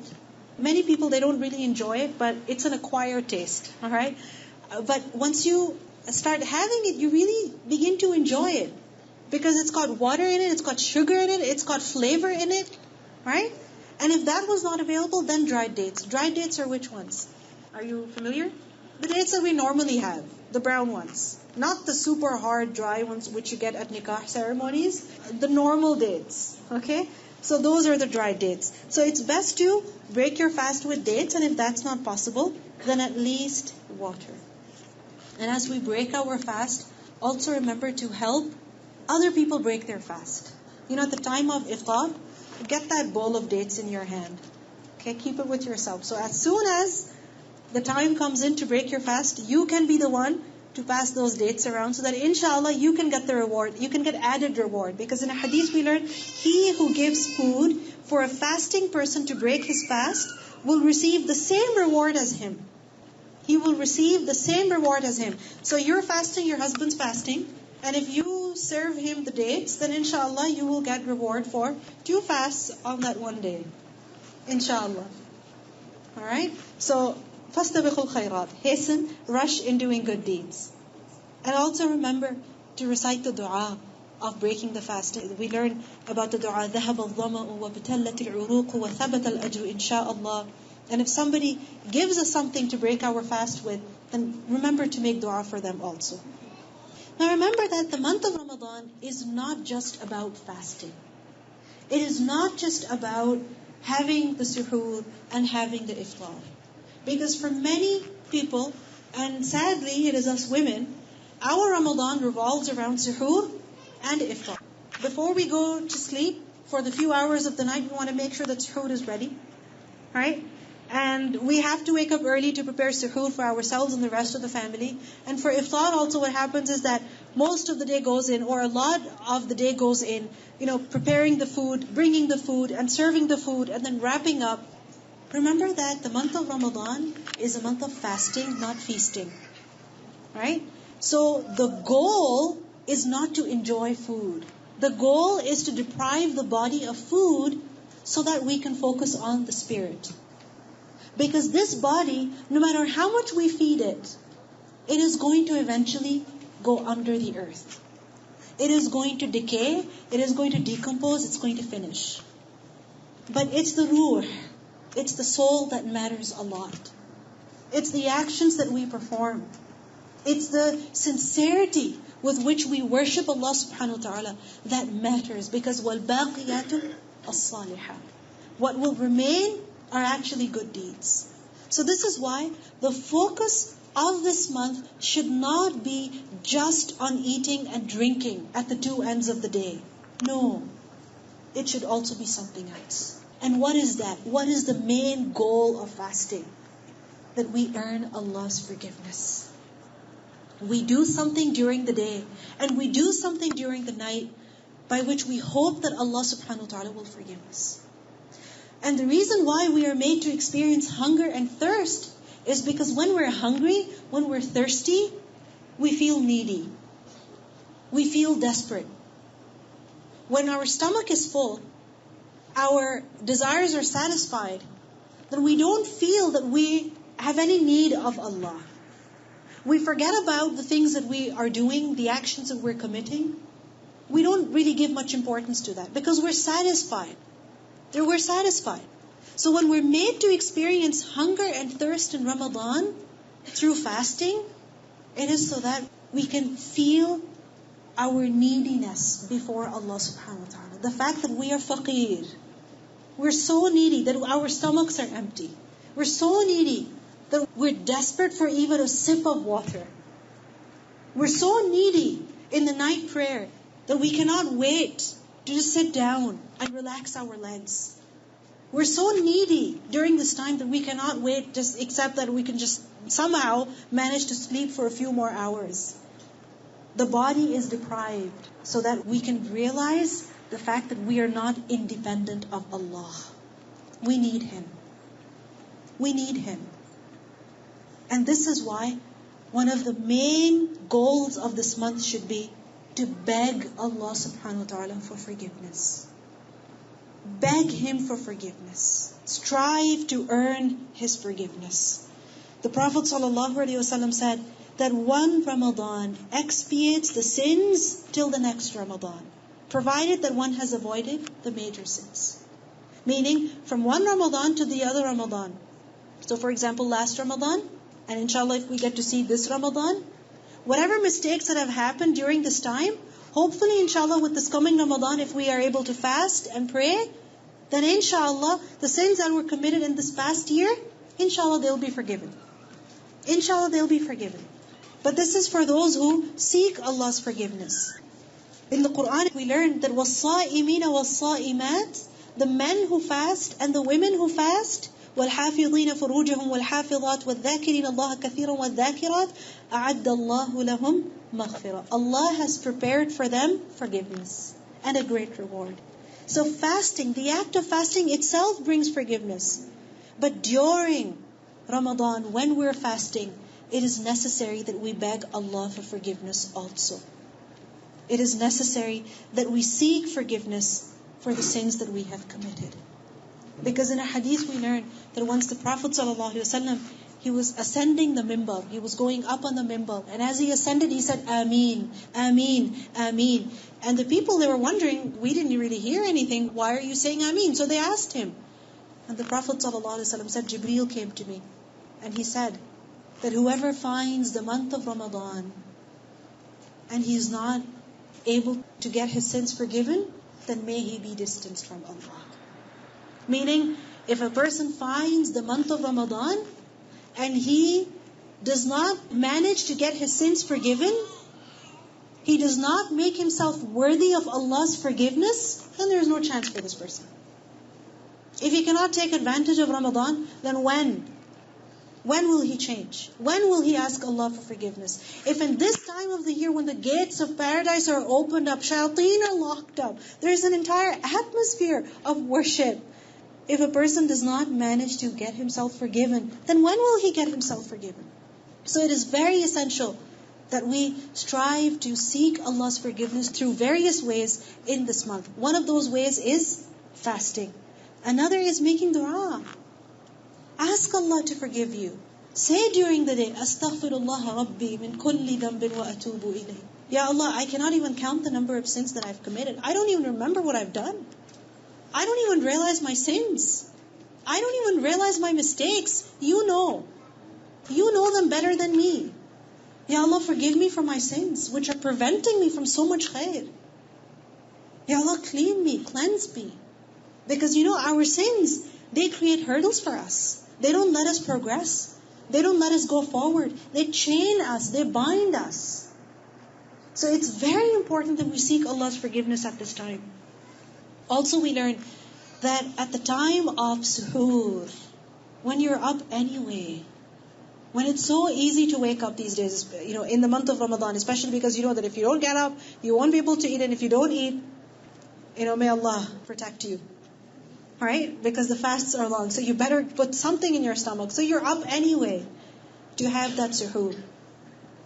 many people, they don't really enjoy it, but it's an acquired taste. Alright? But once you start having it, you really begin to enjoy it. Because it's got water in it, it's got sugar in it, it's got flavor in it. Right? And if that was not available, then dried dates. Dried dates are which ones? Are you familiar? The dates that we normally have. The brown ones. Not the super hard dry ones which you get at nikah ceremonies. The normal dates. Okay? So those are the dried dates. So it's best to break your fast with dates, and if that's not possible, then at least water. And as we break our fast, also remember to help other people break their fast. You know, at the time of iftar, get that bowl of dates in your hand. Okay, keep it with yourself. So as soon as the time comes in to break your fast, you can be the one to pass those dates around so that inshallah you can get the reward. You can get added reward. Because in a hadith we learn, he who gives food for a fasting person to break his fast will receive the same reward as him. He will receive the same reward as him. So you're fasting, your husband's fasting, and if you serve him the dates, then inshallah you will get reward for 2 fasts on that one day. Inshallah. Alright? So, فَاسْتَبِقُوا الْخَيْرَاتِ. Hasten, rush in doing good deeds. And also remember to recite the dua of breaking the fast. We learn about the dua, ذَهَبَ الظَّمَأُ وَبْتَلَّتِ الْعُرُوقُ وَثَبَتَ الْأَجْرُ إِنْ شَاءَ اللَّهِ. And if somebody gives us something to break our fast with, then remember to make dua for them also. Now remember that the month of Ramadan is not just about fasting. It is not just about having the suhoor and having the iftar. Because for many people, and sadly it is us women, our Ramadan revolves around suhoor and iftar. Before we go to sleep, for the few hours of the night, we want to make sure that suhoor is ready. Right? And we have to wake up early to prepare suhoor for ourselves and the rest of the family. And for iftar also what happens is that most of the day goes in, or a lot of the day goes in, preparing the food, bringing the food, and serving the food, and then wrapping up. Remember that the month of Ramadan is a month of fasting, not feasting. Right? So the goal is not to enjoy food. The goal is to deprive the body of food so that we can focus on the spirit. Because this body, no matter how much we feed it, it is going to eventually go under the earth. It is going to decay, it is going to decompose, it's going to finish. But it's the ruh, it's the soul that matters a lot. It's the actions that we perform. It's the sincerity with which we worship Allah subhanahu wa ta'ala that matters. Because وَالْبَاقِيَاتُ الصَّالِحَاتُ, what will remain are actually good deeds. So this is why the focus of this month should not be just on eating and drinking at the two ends of the day. No. It should also be something else. And what is that? What is the main goal of fasting? That we earn Allah's forgiveness. We do something during the day and we do something during the night by which we hope that Allah subhanahu wa ta'ala will forgive us. And the reason why we are made to experience hunger and thirst is because when we're hungry, when we're thirsty, we feel needy. We feel desperate. When our stomach is full, our desires are satisfied, then we don't feel that we have any need of Allah. We forget about the things that we are doing, the actions that we're committing. We don't really give much importance to that because we're satisfied. We're satisfied. So when we're made to experience hunger and thirst in Ramadan, through fasting, it is so that we can feel our neediness before Allah subhanahu wa ta'ala. The fact that we are faqir. We're so needy that our stomachs are empty. We're so needy that we're desperate for even a sip of water. We're so needy in the night prayer that we cannot wait to just sit down and relax our legs. We're so needy during this time that we cannot wait just except that we can just somehow manage to sleep for a few more hours. The body is deprived so that we can realize the fact that we are not independent of Allah. We need Him. We need Him. And this is why one of the main goals of this month should be to beg Allah subhanahu wa ta'ala for forgiveness. Beg Him for forgiveness. Strive to earn His forgiveness. The Prophet ﷺ said that one Ramadan expiates the sins till the next Ramadan, provided that one has avoided the major sins. Meaning, from one Ramadan to the other Ramadan. So for example, last Ramadan, and inshallah if we get to see this Ramadan, whatever mistakes that have happened during this time, hopefully inshallah with this coming Ramadan, if we are able to fast and pray, then inshallah the sins that were committed in this past year, inshallah they'll be forgiven. Inshallah they'll be forgiven. But this is for those who seek Allah's forgiveness. In the Quran we learned that وَالصَّائِمِينَ وَالصَّائِمَاتِ, the men who fast and the women who fast, وَالْحَافِظِينَ فُرُوجَهُمْ وَالْحَافِظَاتِ وَالذَّاكِرِينَ اللَّهَ كَثِيرًا وَالذَّاكِرَاتِ أَعَدَّ اللَّهُ لَهُمْ مَغْفِرَةً. Allah has prepared for them forgiveness and a great reward. So fasting, the act of fasting itself brings forgiveness. But during Ramadan, when we're fasting, it is necessary that we beg Allah for forgiveness also. It is necessary that we seek forgiveness for the sins that we have committed. Because in a hadith we learn that once the Prophet ﷺ, he was ascending the mimbar, he was going up on the mimbar, and as he ascended he said, Ameen, Ameen, Ameen. And the people, they were wondering, we didn't really hear anything, why are you saying Ameen? So they asked him. And the Prophet ﷺ said, Jibreel came to me, and he said that whoever finds the month of Ramadan, and he is not able to get his sins forgiven, then may he be distanced from Allah. Meaning, if a person finds the month of Ramadan and he does not manage to get his sins forgiven, he does not make himself worthy of Allah's forgiveness, then there is no chance for this person. If he cannot take advantage of Ramadan, then when? When will he change? When will he ask Allah for forgiveness? If in this time of the year when the gates of paradise are opened up, shayateen are locked up, there is an entire atmosphere of worship. If a person does not manage to get himself forgiven, then when will he get himself forgiven? So it is very essential that we strive to seek Allah's forgiveness through various ways in this month. One of those ways is fasting. Another is making dua. Ask Allah to forgive you. Say during the day, Astaghfirullah Rabbi min kulli dhanbin wa atubu ilayh. Ya Allah, I cannot even count the number of sins that I've committed. I don't even remember what I've done. I don't even realize my sins. I don't even realize my mistakes. You know. You know them better than me. Ya Allah, forgive me for my sins, which are preventing me from so much khair. Ya Allah, clean me, cleanse me. Because our sins, they create hurdles for us. They don't let us progress. They don't let us go forward. They chain us. They bind us. So it's very important that we seek Allah's forgiveness at this time. Also we learn that at the time of suhoor, when you're up anyway, when it's so easy to wake up these days, in the month of Ramadan, especially because you know that if you don't get up, you won't be able to eat, and if you don't eat, may Allah protect you. Alright? Because the fasts are long, so you better put something in your stomach. So you're up anyway to have that suhoor.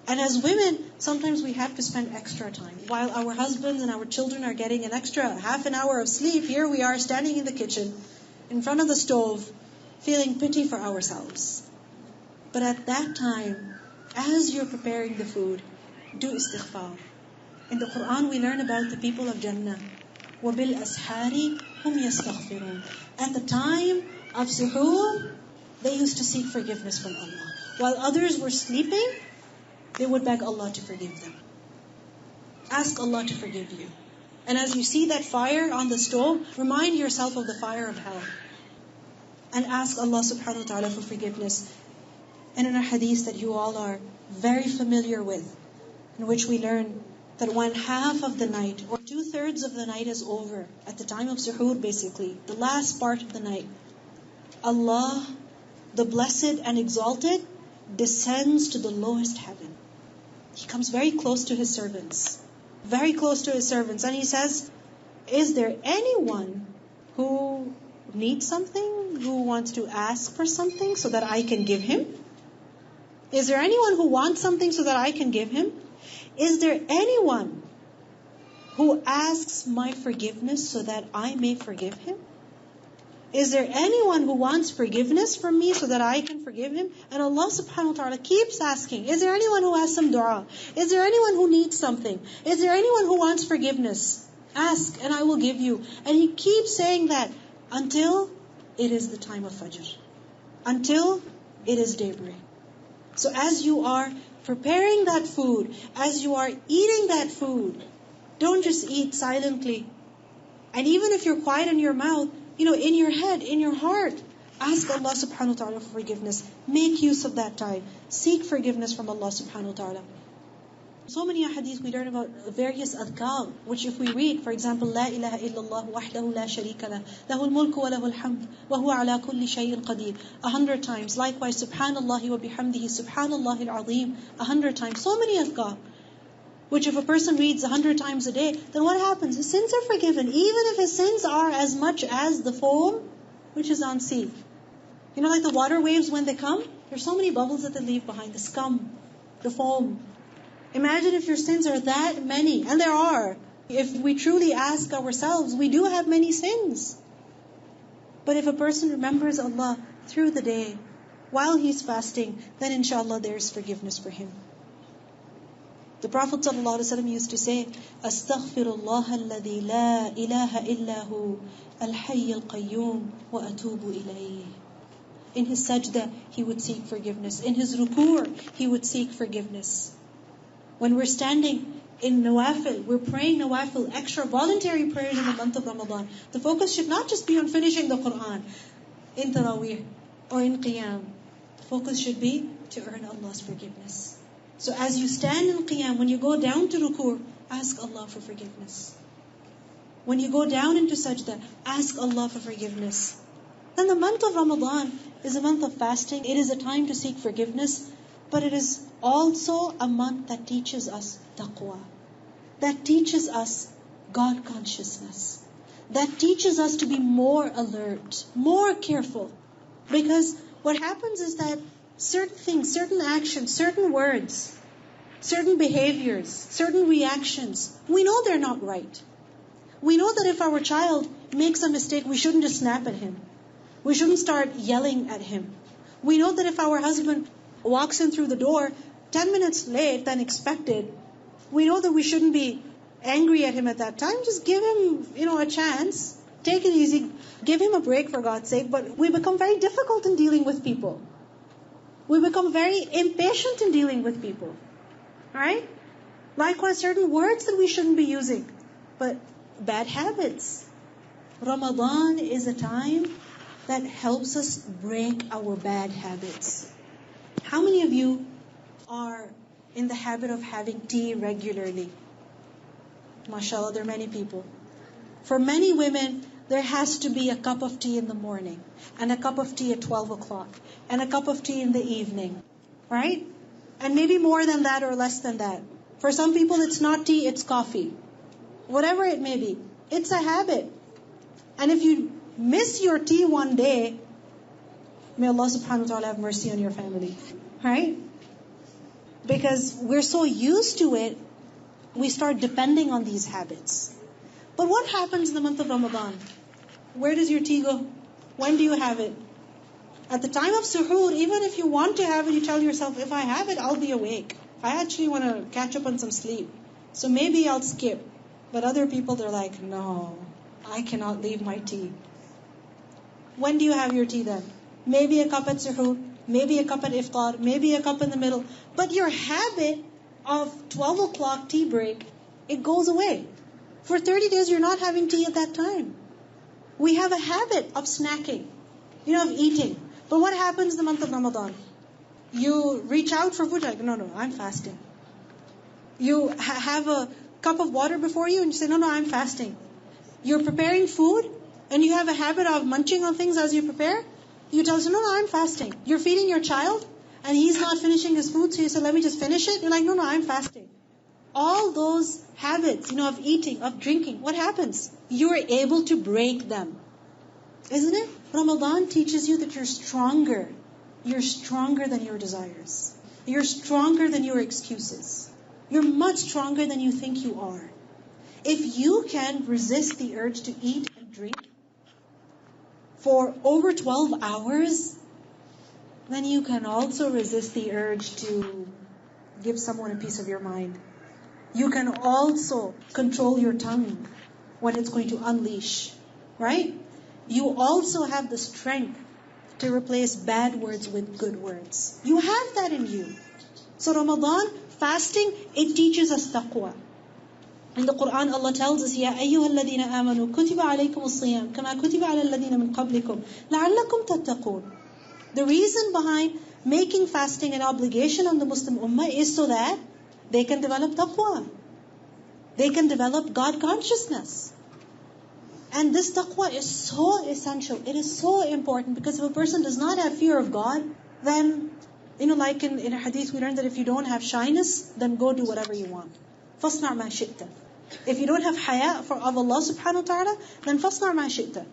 And as women, sometimes we have to spend extra time. While our husbands and our children are getting an extra half an hour of sleep, here we are standing in the kitchen, in front of the stove, feeling pity for ourselves. But at that time, as you're preparing the food, do istighfar. In the Quran, we learn about the people of Jannah. وَبِالْأَسْحَارِ هُمْ يَسْتَغْفِرُونَ. At the time of suhoor, they used to seek forgiveness from Allah. while others were sleeping, they would beg Allah to forgive them. Ask Allah to forgive you. And as you see that fire on the stove, remind yourself of the fire of hell. And ask Allah subhanahu wa ta'ala for forgiveness. And in a hadith that you all are very familiar with, in which we learn that when half of the night, or 2/3 of the night is over, at the time of suhoor basically, the last part of the night, Allah, the Blessed and Exalted, descends to the lowest heaven. He comes very close to His servants. Very close to His servants. And He says, is there anyone who needs something, who wants to ask for something so that I can give him? Is there anyone who wants something so that I can give him? Is there anyone who asks my forgiveness so that I may forgive him? Is there anyone who wants forgiveness from me so that I can forgive him? And Allah subhanahu wa ta'ala keeps asking, is there anyone who has some dua? Is there anyone who needs something? Is there anyone who wants forgiveness? Ask and I will give you. And He keeps saying that until it is the time of Fajr. Until it is daybreak. So as you are preparing that food, as you are eating that food, don't just eat silently. And even if you're quiet in your mouth, in your head, in your heart, ask Allah subhanahu wa ta'ala for forgiveness. Make use of that time. Seek forgiveness from Allah subhanahu wa ta'ala. So many hadiths we learn about various adhkar, which if we read, for example, La ilaha illallah wahdahu la sharika lah, lahul mulku wa lahul hamd, wa huwa ala kulli shay'in qadir, 100 times. Likewise, subhanallahi wa bihamdihi, subhanallahil azim, 100 times. So many adhkar, which if a person reads 100 times a day, then what happens? His sins are forgiven, even if his sins are as much as the foam which is on sea. Like the water waves when they come, there's so many bubbles that they leave behind, the scum, the foam. Imagine if your sins are that many, and there are. If we truly ask ourselves, we do have many sins. But if a person remembers Allah through the day, while he's fasting, then inshallah there is forgiveness for him. The Prophet ﷺ used to say, Astaghfirullah alladhi la ilaha illahu al-hayy al-qayyum wa atubu ilayh. In his sajda, he would seek forgiveness. In his ruku', he would seek forgiveness. When we're standing in nawafil, we're praying nawafil, extra voluntary prayers in the month of Ramadan. The focus should not just be on finishing the Quran in Taraweeh or in Qiyam. The focus should be to earn Allah's forgiveness. So as you stand in Qiyam, when you go down to ruku', ask Allah for forgiveness. When you go down into sajda, ask Allah for forgiveness. Then the month of Ramadan is a month of fasting. It is a time to seek forgiveness. But it is also a month that teaches us taqwa. That teaches us God consciousness. That teaches us to be more alert, more careful. Because what happens is that certain things, certain actions, certain words, certain behaviors, certain reactions, we know they're not right. We know that if our child makes a mistake, we shouldn't just snap at him. We shouldn't start yelling at him. We know that if our husband walks in through the door 10 minutes late than expected, we know that we shouldn't be angry at him at that time. Just give him, a chance. Take it easy. Give him a break for God's sake. But we become very difficult in dealing with people. We become very impatient in dealing with people. Right? Likewise, certain words that we shouldn't be using. But bad habits. Ramadan is a time that helps us break our bad habits. How many of you are in the habit of having tea regularly? MashaAllah, there are many people. For many women, there has to be a cup of tea in the morning, and a cup of tea at 12 o'clock, and a cup of tea in the evening. Right? And maybe more than that or less than that. For some people, it's not tea, it's coffee. Whatever it may be. It's a habit. And if you miss your tea one day, may Allah subhanahu wa ta'ala have mercy on your family. Right? Because we're so used to it, we start depending on these habits. But what happens in the month of Ramadan? Where does your tea go? When do you have it? At the time of suhoor, even if you want to have it, you tell yourself, if I have it, I'll be awake. I actually want to catch up on some sleep. So maybe I'll skip. But other people, they're like, no, I cannot leave my tea. When do you have your tea then? Maybe a cup at suhoor, maybe a cup at iftar, maybe a cup in the middle. But your habit of 12 o'clock tea break, it goes away. For 30 days, you're not having tea at that time. We have a habit of snacking, of eating. But what happens in the month of Ramadan? You reach out for food, like, no, I'm fasting. You have a cup of water before you and you say, no, I'm fasting. You're preparing food and you have a habit of munching on things as you prepare. You tell us, no, I'm fasting. You're feeding your child and he's not finishing his food, so you say, let me just finish it. You're like, no, I'm fasting. All those habits, of eating, of drinking, what happens? You're able to break them. Isn't it? Ramadan teaches you that you're stronger. You're stronger than your desires. You're stronger than your excuses. You're much stronger than you think you are. If you can resist the urge to eat and drink for over 12 hours, then you can also resist the urge to give someone a piece of your mind. You can also control your tongue when it's going to unleash, right? You also have the strength to replace bad words with good words. You have that in you. So Ramadan, fasting, it teaches us taqwa. In the Quran, Allah tells us, يَا أَيُّهَا الَّذِينَ آمَنُوا كُتِبَ عَلَيْكُمُ الصِّيَامُ كَمَا كُتِبَ عَلَى الَّذِينَ مِنْ قَبْلِكُمْ لَعَلَّكُمْ تَتَّقُونَ. The reason behind making fasting an obligation on the Muslim Ummah is so that they can develop taqwa. They can develop God consciousness. And this taqwa is so essential. It is so important because if a person does not have fear of God, then, like in a hadith we learned that if you don't have shyness, then go do whatever you want. فَاصْنَعْ مَا شِئْتَ. If you don't have haya of Allah subhanahu wa ta'ala, then فَاصْنَعْ مَا شِئْتَ.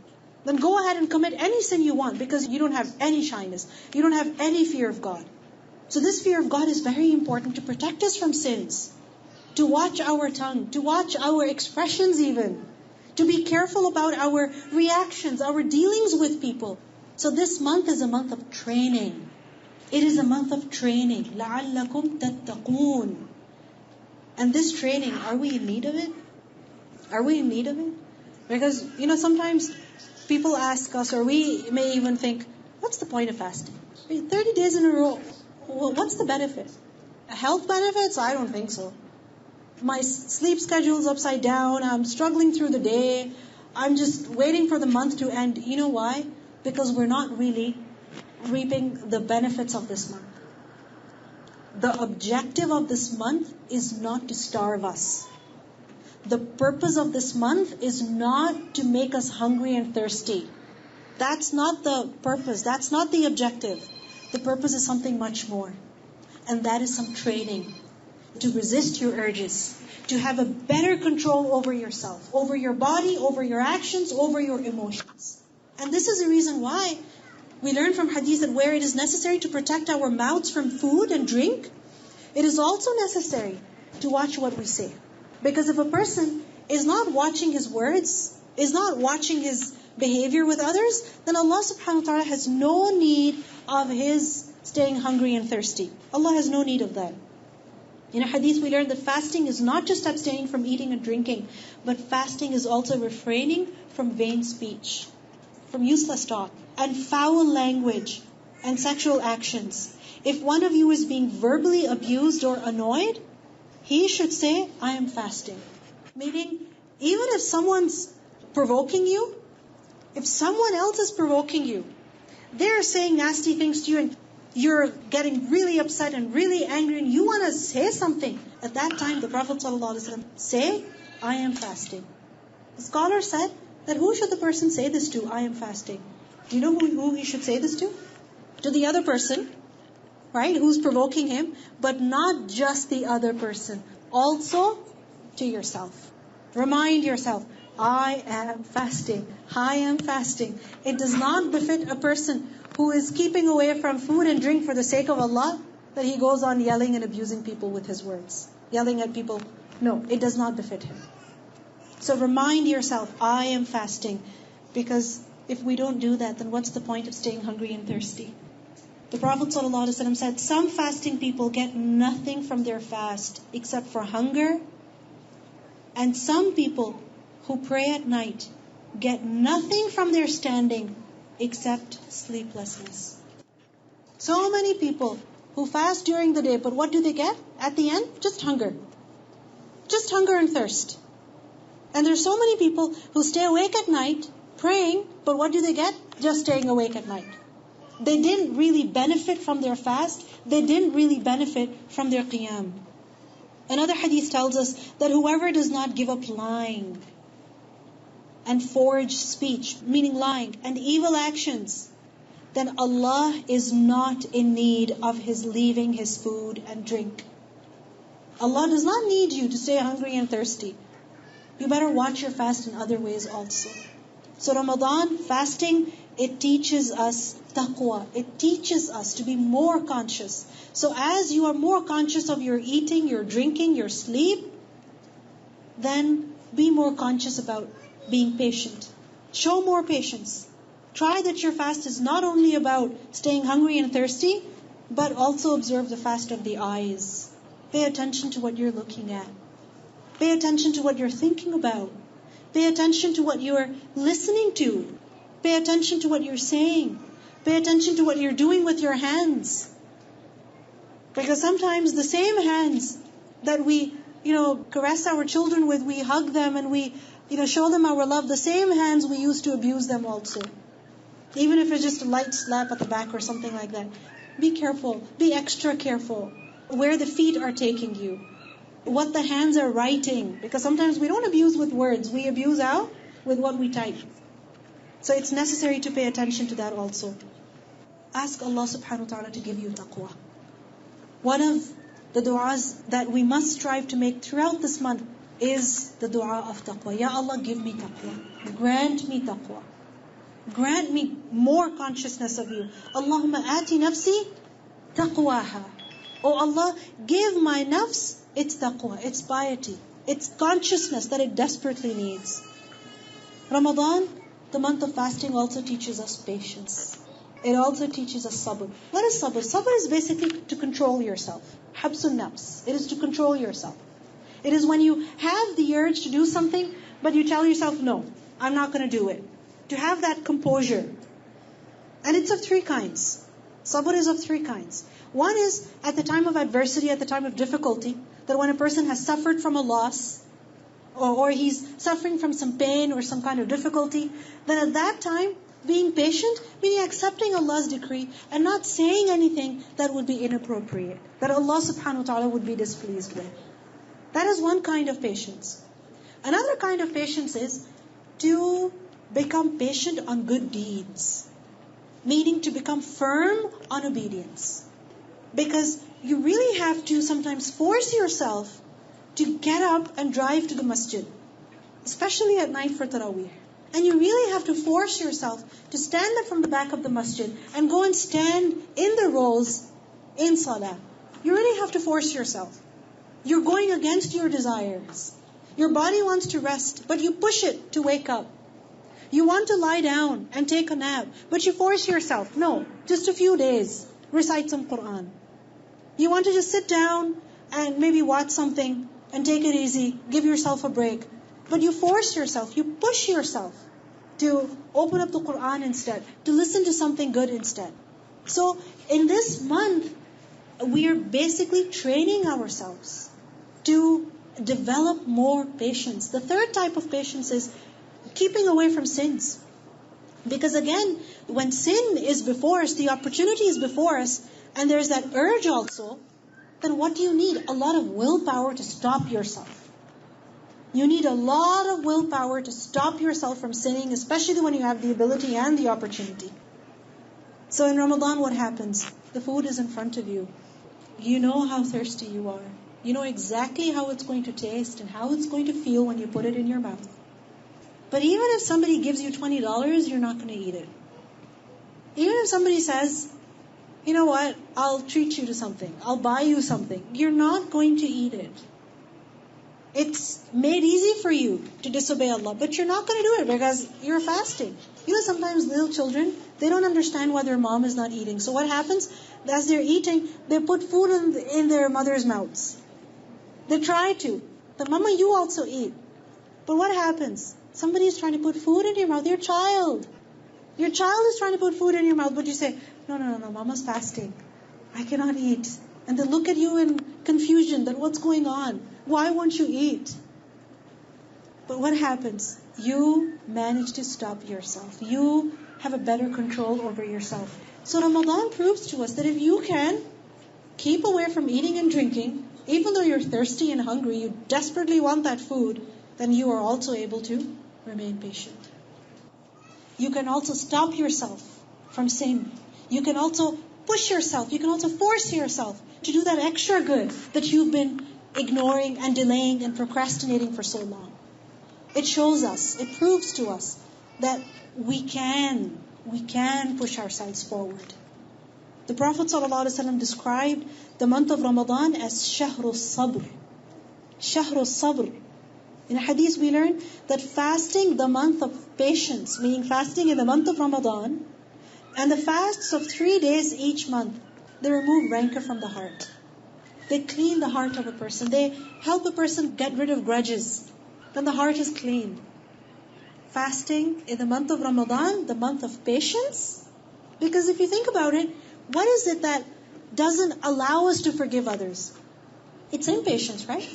Then go ahead and commit any sin you want because you don't have any shyness. You don't have any fear of God. So this fear of God is very important to protect us from sins. To watch our tongue, to watch our expressions even. To be careful about our reactions, our dealings with people. So this month is a month of training. It is a month of training. لَعَلَّكُمْ تَتَّقُونَ. And this training, are we in need of it? Are we in need of it? Because, sometimes people ask us, or we may even think, what's the point of fasting? 30 days in a row, what's the benefit? Health benefits? I don't think so. My sleep schedule's upside down. I'm struggling through the day. I'm just waiting for the month to end. You know why? Because we're not really reaping the benefits of this month. The objective of this month is not to starve us. The purpose of this month is not to make us hungry and thirsty. That's not the purpose. That's not the objective. The purpose is something much more. And that is some training. To resist your urges. To have a better control over yourself. Over your body, over your actions, over your emotions. And this is the reason why we learn from hadith that where it is necessary to protect our mouths from food and drink, it is also necessary to watch what we say. Because if a person is not watching his words, is not watching his behavior with others, then Allah subhanahu wa ta'ala has no need of his staying hungry and thirsty. Allah has no need of that. In a hadith we learned that fasting is not just abstaining from eating and drinking, but fasting is also refraining from vain speech, from useless talk, and foul language, and sexual actions. If one of you is being verbally abused or annoyed, he should say, I am fasting. Meaning, even if someone's provoking you, if someone else is provoking you, they're saying nasty things to you and you're getting really upset and really angry and you want to say something. At that time, the Prophet ﷺ say, I am fasting. The scholar said that who should the person say this to? I am fasting. Do you know who he should say this to? To the other person, right, who's provoking him, but not just the other person. Also to yourself. Remind yourself, I am fasting. I am fasting. It does not befit a person who is keeping away from food and drink for the sake of Allah, that he goes on yelling and abusing people with his words. Yelling at people. No, it does not befit him. So remind yourself, I am fasting. Because if we don't do that, then what's the point of staying hungry and thirsty? The Prophet ﷺ said, some fasting people get nothing from their fast except for hunger. And some people who pray at night get nothing from their standing except sleeplessness. So many people who fast during the day, but what do they get at the end? Just hunger. Just hunger and thirst. And there's so many people who stay awake at night praying, but what do they get? Just staying awake at night. They didn't really benefit from their fast. They didn't really benefit from their qiyam. Another hadith tells us that whoever does not give up lying and forged speech, meaning lying, and evil actions, then Allah is not in need of his leaving his food and drink. Allah does not need you to stay hungry and thirsty. You better watch your fast in other ways also. So Ramadan fasting, it teaches us taqwa. It teaches us to be more conscious. So as you are more conscious of your eating, your drinking, your sleep, then be more conscious about being patient. Show more patience. Try that your fast is not only about staying hungry and thirsty, but also observe the fast of the eyes. Pay attention to what you're looking at. Pay attention to what you're thinking about. Pay attention to what you're listening to. Pay attention to what you're saying. Pay attention to what you're doing with your hands. Because sometimes the same hands that we, caress our children with, we hug them and we, show them our love, the same hands we use to abuse them also. Even if it's just a light slap at the back or something like that. Be careful. Be extra careful. Where the feet are taking you. What the hands are writing. Because sometimes we don't abuse with words. We abuse out with what we type. So it's necessary to pay attention to that also. Ask Allah subhanahu wa ta'ala to give you taqwa. One of the du'as that we must strive to make throughout this month is the du'a of taqwa. Ya Allah, give me taqwa. Grant me taqwa. Grant me more consciousness of you. Allahumma ati nafsi taqwaha. Oh Allah, give my nafs its taqwa, its piety, its consciousness that it desperately needs. Ramadan, the month of fasting, also teaches us patience. It also teaches us sabr. What is sabr? Sabr is basically to control yourself. Habsun nafs. It is to control yourself. It is when you have the urge to do something, but you tell yourself, no, I'm not going to do it. To have that composure. And it's of three kinds. Sabr is of three kinds. One is at the time of adversity, at the time of difficulty, that when a person has suffered from a loss, or he's suffering from some pain or some kind of difficulty, then at that time, being patient, meaning accepting Allah's decree and not saying anything that would be inappropriate, that Allah subhanahu wa ta'ala would be displeased with. That is one kind of patience. Another kind of patience is to become patient on good deeds, meaning to become firm on obedience. Because you really have to sometimes force yourself to get up and drive to the masjid, especially at night for Taraweeh. And you really have to force yourself to stand up from the back of the masjid and go and stand in the rows in salah. You really have to force yourself. You're going against your desires. Your body wants to rest, but you push it to wake up. You want to lie down and take a nap, but you force yourself. No, just a few days. Recite some Quran. You want to just sit down and maybe watch something and take it easy. Give yourself a break. But you force yourself, you push yourself to open up the Quran instead, to listen to something good instead. So in this month, we are basically training ourselves to develop more patience. The third type of patience is keeping away from sins. Because again, when sin is before us, the opportunity is before us, and there's that urge also, then what do you need? A lot of willpower to stop yourself. You need a lot of willpower to stop yourself from sinning, especially when you have the ability and the opportunity. So in Ramadan, what happens? The food is in front of you. You know how thirsty you are. You know exactly how it's going to taste and how it's going to feel when you put it in your mouth. But even if somebody gives you $20, you're not going to eat it. Even if somebody says, you know what, I'll treat you to something, I'll buy you something, you're not going to eat it. It's made easy for you to disobey Allah, but you're not going to do it because you're fasting. Sometimes little children, they don't understand why their mom is not eating. So what happens? As they're eating, they put food in their mother's mouths. They try to. But Mama, you also eat. But what happens? Somebody is trying to put food in your mouth. You're a child. Your child is trying to put food in your mouth, but you say, no, mama's fasting. I cannot eat. And they look at you in confusion that what's going on? Why won't you eat? But what happens? You manage to stop yourself. You have a better control over yourself. So Ramadan proves to us that if you can keep away from eating and drinking, even though you're thirsty and hungry, you desperately want that food, then you are also able to remain patient. You can also stop yourself from sin. You can also push yourself. You can also force yourself to do that extra good that you've been ignoring and delaying and procrastinating for so long. It shows us, it proves to us that we can push ourselves forward. The Prophet ﷺ described the month of Ramadan as Shahrul Sabr. Shahrul Sabr. In a hadith we learn that fasting the month of patience, meaning fasting in the month of Ramadan, and the fasts of 3 days each month, they remove rancor from the heart. They clean the heart of a person. They help a person get rid of grudges. Then the heart is clean. Fasting in the month of Ramadan, the month of patience. Because if you think about it, what is it that doesn't allow us to forgive others? It's impatience, right?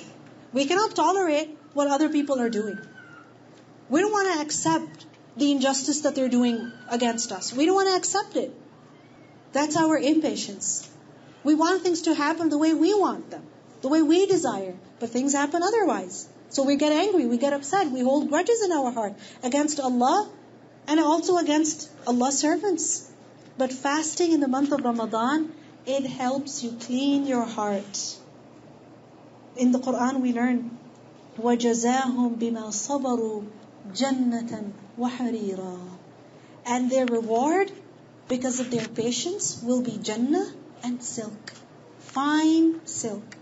We cannot tolerate what other people are doing. We don't want to accept the injustice that they're doing against us. We don't want to accept it. That's our impatience. We want things to happen the way we want them, the way we desire, but things happen otherwise. So we get angry, we get upset, we hold grudges in our heart against Allah and also against Allah's servants. But fasting in the month of Ramadan, it helps you clean your heart. In the Quran we learn, وَجَزَاهُمْ بِمَا صَبَرُوا جَنَّةً وَحَرِيرًا. And their reward, because of their patience, will be Jannah and silk. Fine silk.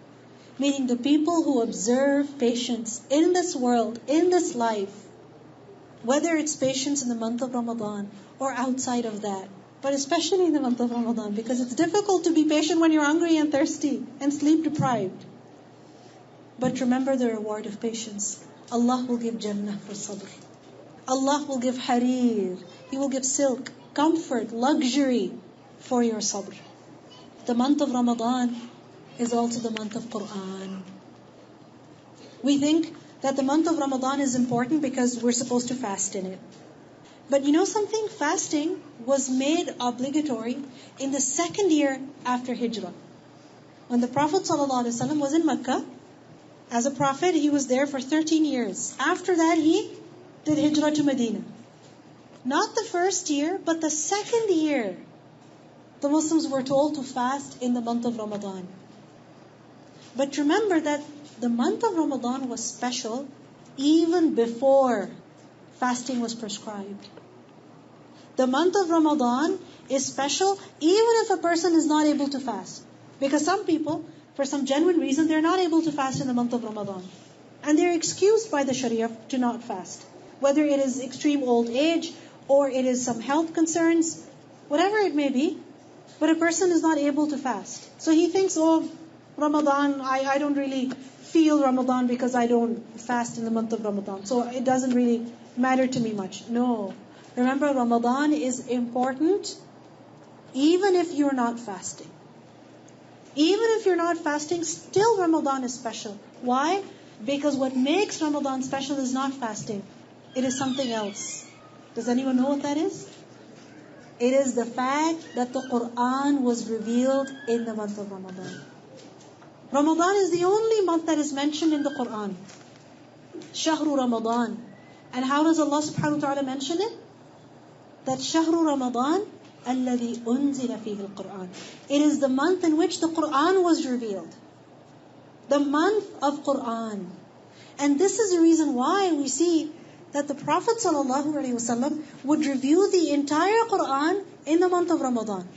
Meaning the people who observe patience in this world, in this life, whether it's patience in the month of Ramadan or outside of that, but especially in the month of Ramadan, because it's difficult to be patient when you're hungry and thirsty and sleep deprived. But remember the reward of patience. Allah will give Jannah for sabr. Allah will give harir. He will give silk, comfort, luxury for your sabr. The month of Ramadan is also the month of Quran. We think that the month of Ramadan is important because we're supposed to fast in it. But you know something? Fasting was made obligatory in the 2nd year after Hijrah. When the Prophet ﷺ was in Mecca, as a prophet, he was there for 13 years. After that, he did Hijrah to Medina. Not the 1st year, but the 2nd year, the Muslims were told to fast in the month of Ramadan. But remember that the month of Ramadan was special even before fasting was prescribed. The month of Ramadan is special even if a person is not able to fast. Because some people, for some genuine reason, they're not able to fast in the month of Ramadan. And they're excused by the Sharia to not fast. Whether it is extreme old age or it is some health concerns, whatever it may be, but a person is not able to fast. So he thinks, Ramadan, I don't really feel Ramadan because I don't fast in the month of Ramadan. So it doesn't really matter to me much. No. Remember, Ramadan is important even if you're not fasting. Even if you're not fasting, still Ramadan is special. Why? Because what makes Ramadan special is not fasting. It is something else. Does anyone know what that is? It is the fact that the Quran was revealed in the month of Ramadan. Ramadan is the only month that is mentioned in the Quran. Shahru Ramadan. And how does Allah subhanahu wa ta'ala mention it? That Shahru Ramadan الَّذِي أُنزِلَ فِيهِ الْقُرْآنِ. It is the month in which the Quran was revealed. The month of Quran. And this is the reason why we see that the Prophet ﷺ would review the entire Quran in the month of Ramadan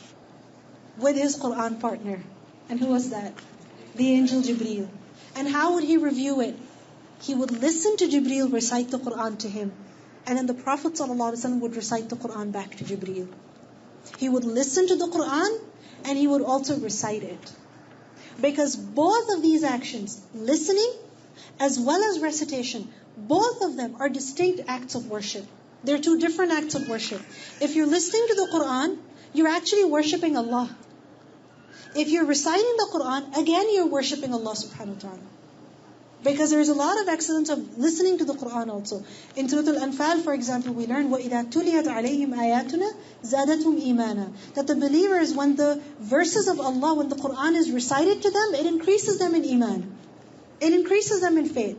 with his Quran partner. And who was that? The angel Jibreel. And how would he review it? He would listen to Jibreel recite the Quran to him. And then the Prophet ﷺ would recite the Quran back to Jibreel. He would listen to the Quran and he would also recite it. Because both of these actions, listening as well as recitation, both of them are distinct acts of worship. They're two different acts of worship. If you're listening to the Quran, you're actually worshipping Allah. If you're reciting the Quran, again you're worshipping Allah subhanahu wa ta'ala. Because there's a lot of excellence of listening to the Quran also. In Surah Al-Anfal, for example, we learn وَإِذَا تُلِيَتْ عَلَيْهِمْ آيَاتُنَا زَادَتْهُمْ إِيمَانًا. That the believers, when the verses of Allah, when the Quran is recited to them, it increases them in iman. It increases them in faith.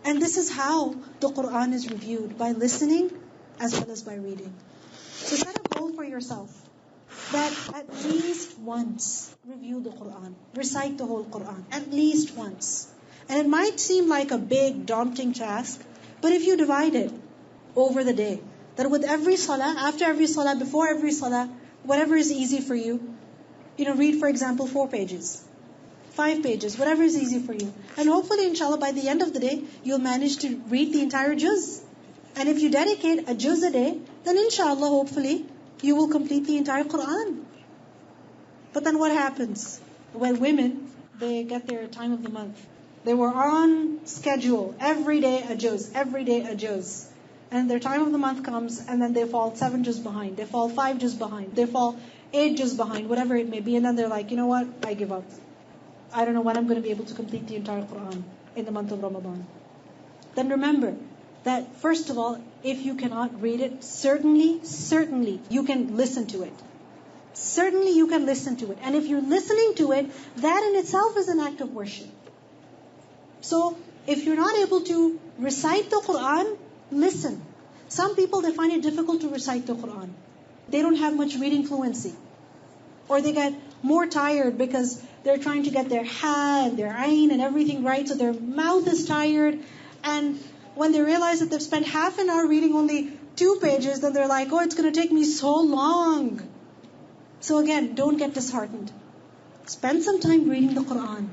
And this is how the Quran is reviewed, by listening as well as by reading. So set a goal for yourself, that at least once review the Quran, recite the whole Quran, at least once. And it might seem like a big, daunting task, but if you divide it over the day, that with every salah, after every salah, before every salah, whatever is easy for you, read, for example, 4 pages, 5 pages, whatever is easy for you. And hopefully, inshallah, by the end of the day, you'll manage to read the entire juz. And if you dedicate a juz a day, then inshallah, hopefully, you will complete the entire Quran. But then what happens? When women, they get their time of the month. They were on schedule, every day a juz, every day a juz. And their time of the month comes, and then they fall 7 juz behind. They fall 5 juz behind. They fall 8 juz behind, whatever it may be. And then they're like, you know what? I give up. I don't know when I'm going to be able to complete the entire Quran in the month of Ramadan. Then remember that, first of all, if you cannot read it, certainly you can listen to it. Certainly you can listen to it. And if you're listening to it, that in itself is an act of worship. So, if you're not able to recite the Quran, listen. Some people, they find it difficult to recite the Quran. They don't have much reading fluency. Or they get more tired because they're trying to get their ha and their ayn and everything right, so their mouth is tired. And when they realize that they've spent half an hour reading only 2 pages, then they're like, oh, it's going to take me so long. So again, don't get disheartened. Spend some time reading the Quran,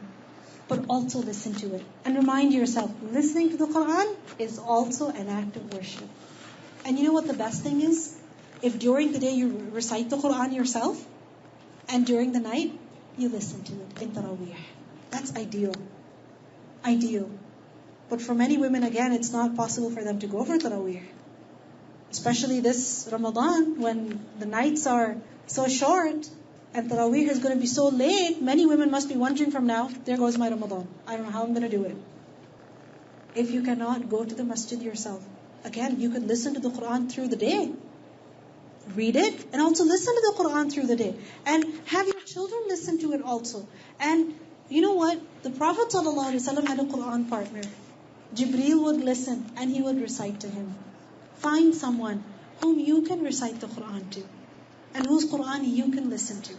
but also listen to it. And remind yourself, listening to the Quran is also an act of worship. And you know what the best thing is? If during the day you recite the Quran yourself, and during the night, you listen to it in Taraweeh. That's ideal. Ideal. But for many women, again, it's not possible for them to go for Taraweeh. Especially this Ramadan, when the nights are so short, and Taraweeh is going to be so late, many women must be wondering from now, there goes my Ramadan. I don't know how I'm going to do it. If you cannot go to the masjid yourself, again, you can listen to the Quran through the day. Read it, and also listen to the Quran through the day. And have your children listen to it also. And you know what? The Prophet ﷺ had a Quran partner. Jibreel would listen, and he would recite to him. Find someone whom you can recite the Quran to, and whose Quran you can listen to.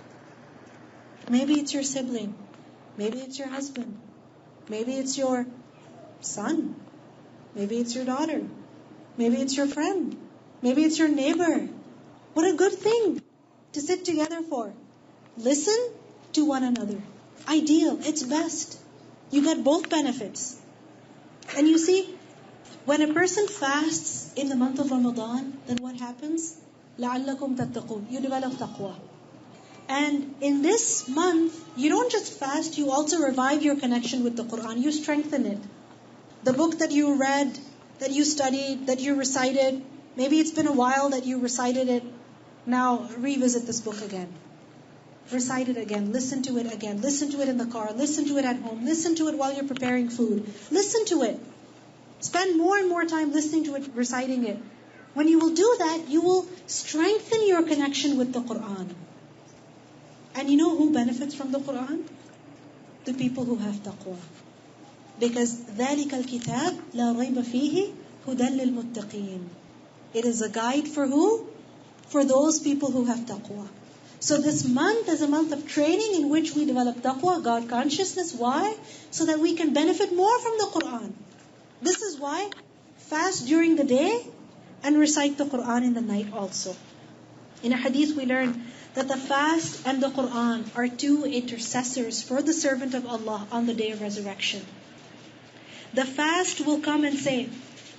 Maybe it's your sibling. Maybe it's your husband. Maybe it's your son. Maybe it's your daughter. Maybe it's your friend. Maybe it's your neighbor. What a good thing to sit together for. Listen to one another. Ideal. It's best. You get both benefits. And you see, when a person fasts in the month of Ramadan, then what happens? لَعَلَّكُمْ تَتَّقُونَ. You develop taqwa. And in this month, you don't just fast, you also revive your connection with the Quran. You strengthen it. The book that you read, that you studied, that you recited, maybe it's been a while that you recited it. Now revisit this book again. Recite it again. Listen to it again. Listen to it in the car. Listen to it at home. Listen to it while you're preparing food. Listen to it. Spend more and more time listening to it, reciting it. When you will do that, you will strengthen your connection with the Quran. And you know who benefits from the Quran? The people who have taqwa. Because ذَلِكَ الْكِتَابِ لَا رَيْبَ فِيهِ هُدًى لِلْمُتَّقِينَ. It is a guide for who? For those people who have taqwa. So this month is a month of training in which we develop taqwa, God consciousness. Why? So that we can benefit more from the Quran. This is why fast during the day and recite the Quran in the night also. In a hadith we learn that the fast and the Quran are 2 intercessors for the servant of Allah on the day of resurrection. The fast will come and say,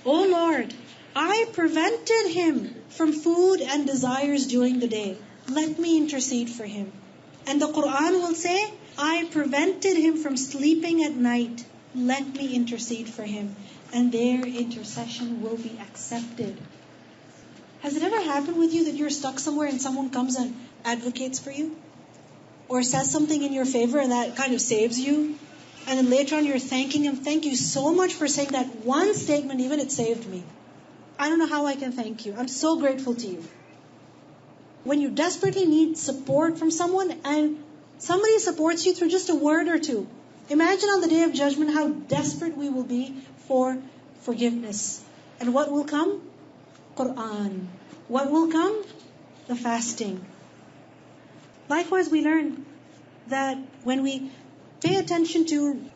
"O Lord, I prevented him from food and desires during the day. Let me intercede for him." And the Quran will say, "I prevented him from sleeping at night. Let me intercede for him." and their intercession will be accepted. Has it ever happened with you that you're stuck somewhere and someone comes and advocates for you? Or says something in your favor and that kind of saves you? And then later on you're thanking him, thank you so much for saying that one statement, even it saved me. I don't know how I can thank you. I'm so grateful to you. When you desperately need support from someone and somebody supports you through just a word or two, imagine on the Day of Judgment how desperate we will be for forgiveness. And what will come? Quran. What will come? The fasting. Likewise, we learn that when we pay attention to,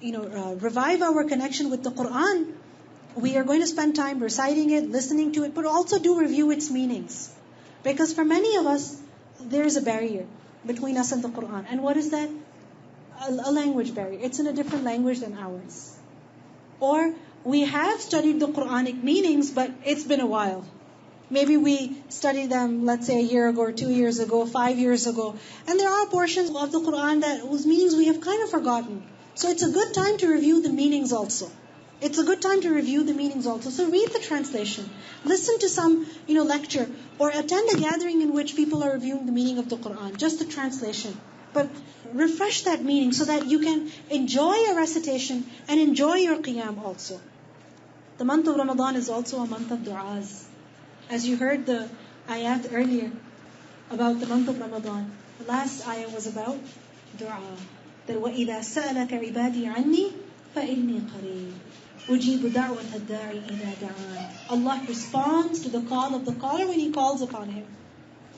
revive our connection with the Quran, we are going to spend time reciting it, listening to it, but also do review its meanings. Because for many of us, there is a barrier between us and the Quran. And what is that? A language barrier. It's in a different language than ours. Or we have studied the Quranic meanings, but it's been a while. Maybe we studied them, let's say, a year ago, or 2 years ago, 5 years ago. And there are portions of the Quran whose meanings we have kind of forgotten. So it's a good time to review the meanings also. So read the translation. Listen to some, lecture. Or attend a gathering in which people are reviewing the meaning of the Quran. Just the translation. But refresh that meaning so that you can enjoy a recitation and enjoy your qiyam also. The month of Ramadan is also a month of du'as. As you heard the ayat earlier about the month of Ramadan, the last ayah was about dua. That وَإِذَا سَأَلَكَ عِبَادِي عَنِّي فَإِنِّي قَرِيبٌ أُجِيبُ دَعْوَةَ الدَّاعِ إِذَا دَعَانِ. Allah responds to the call of the caller when he calls upon him.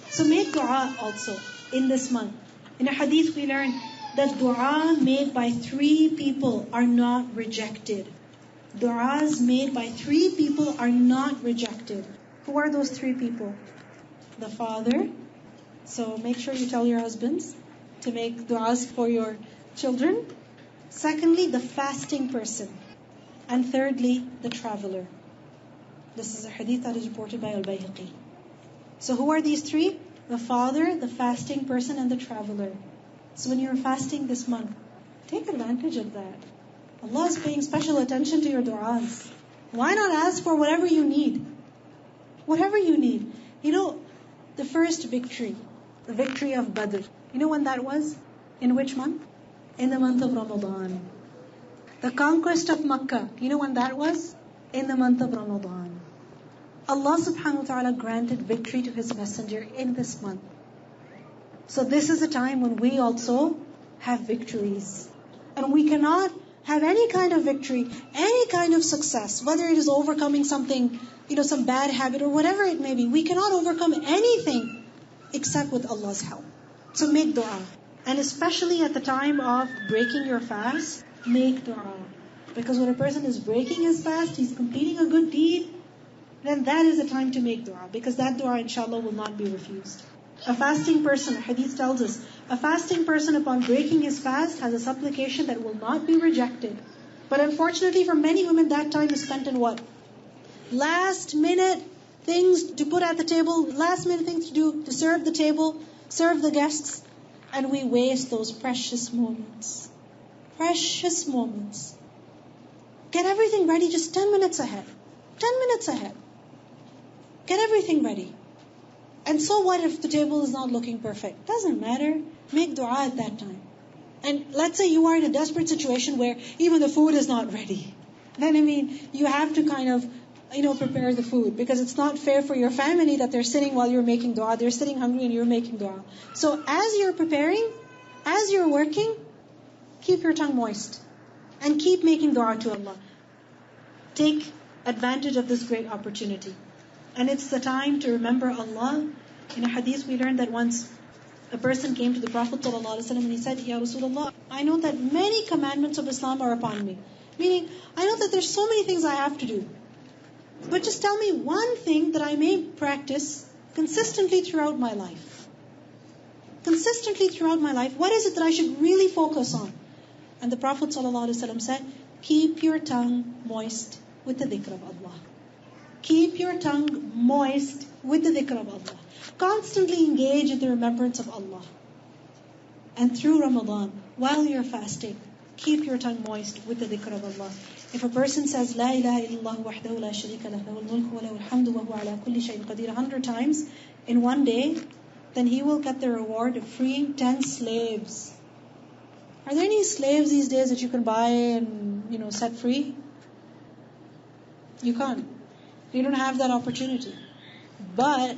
So make dua also in this month. In a hadith we learn that dua made by 3 people are not rejected. Duas made by 3 people are not rejected. Who are those 3 people? The father. So make sure you tell your husbands to make du'as for your children. Secondly, the fasting person. And thirdly, the traveler. This is a hadith that is reported by Al-Bayhaqi. So who are these 3? The father, the fasting person, and the traveler. So when you're fasting this month, take advantage of that. Allah is paying special attention to your du'as. Why not ask for whatever you need? Whatever you need. The first victory, the victory of Badr. You know when that was? In which month? In the month of Ramadan. The conquest of Makkah. You know when that was? In the month of Ramadan. Allah subhanahu wa ta'ala granted victory to His messenger in this month. So this is a time when we also have victories. And we cannot have any kind of victory, any kind of success, whether it is overcoming something, some bad habit or whatever it may be. We cannot overcome anything except with Allah's help. So make dua. And especially at the time of breaking your fast, make dua. Because when a person is breaking his fast, he's completing a good deed, then that is the time to make dua. Because that dua, inshallah, will not be refused. A fasting person, hadith tells us, a fasting person upon breaking his fast has a supplication that will not be rejected. But unfortunately for many women, that time is spent in what? Last minute things to put at the table, last minute things to do to serve the table, serve the guests, and we waste those precious moments. Precious moments. Get everything ready just 10 minutes ahead. 10 minutes ahead. Get everything ready. And so what if the table is not looking perfect? Doesn't matter. Make dua at that time. And let's say you are in a desperate situation where even the food is not ready. Then you have to kind of, prepare the food. Because it's not fair for your family that they're sitting while you're making dua. They're sitting hungry and you're making dua. So as you're preparing, as you're working, keep your tongue moist. And keep making dua to Allah. Take advantage of this great opportunity. And it's the time to remember Allah. In a hadith we learned that once a person came to the Prophet ﷺ and he said, Ya Rasulullah, I know that many commandments of Islam are upon me. Meaning, I know that there's so many things I have to do. But just tell me one thing that I may practice consistently throughout my life. Consistently throughout my life, what is it that I should really focus on? And the Prophet ﷺ said, keep your tongue moist with the dhikr of Allah. Keep your tongue moist with the dhikr of Allah. Constantly engage in the remembrance of Allah. And through Ramadan, while you're fasting, keep your tongue moist with the dhikr of Allah. If a person says, La ilaha illallah wahdahu la sharika lahu lahul mulku wa lahul hamdu wa huwa ala kulli shay'in qadir 100 times in one day, then he will get the reward of freeing 10 slaves. Are there any slaves these days that you can buy and, set free? You can't. You don't have that opportunity. But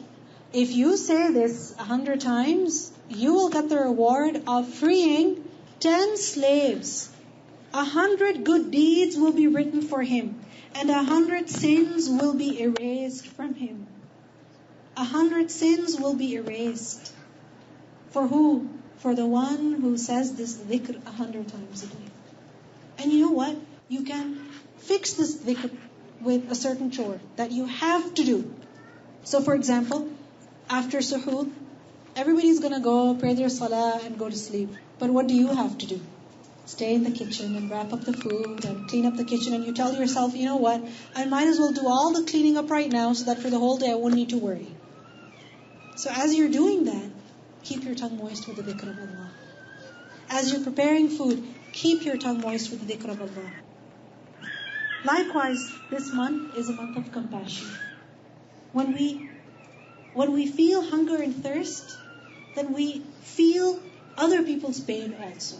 if you say this 100 times, you will get the reward of freeing 10 slaves. 100 good deeds will be written for him, and 100 sins will be erased from him. 100 sins will be erased. For who? For the one who says this dhikr 100 times a day. And you know what? You can fix this dhikr with a certain chore that you have to do. So for example, after suhoor, everybody's going to go pray their salah and go to sleep. But what do you have to do? Stay in the kitchen and wrap up the food and clean up the kitchen, and you tell yourself, you know what, I might as well do all the cleaning up right now so that for the whole day I won't need to worry. So as you're doing that, keep your tongue moist with the dhikr of Allah. As you're preparing food, keep your tongue moist with the dhikr of Allah. Likewise, this month is a month of compassion. When we feel hunger and thirst, then we feel other people's pain also.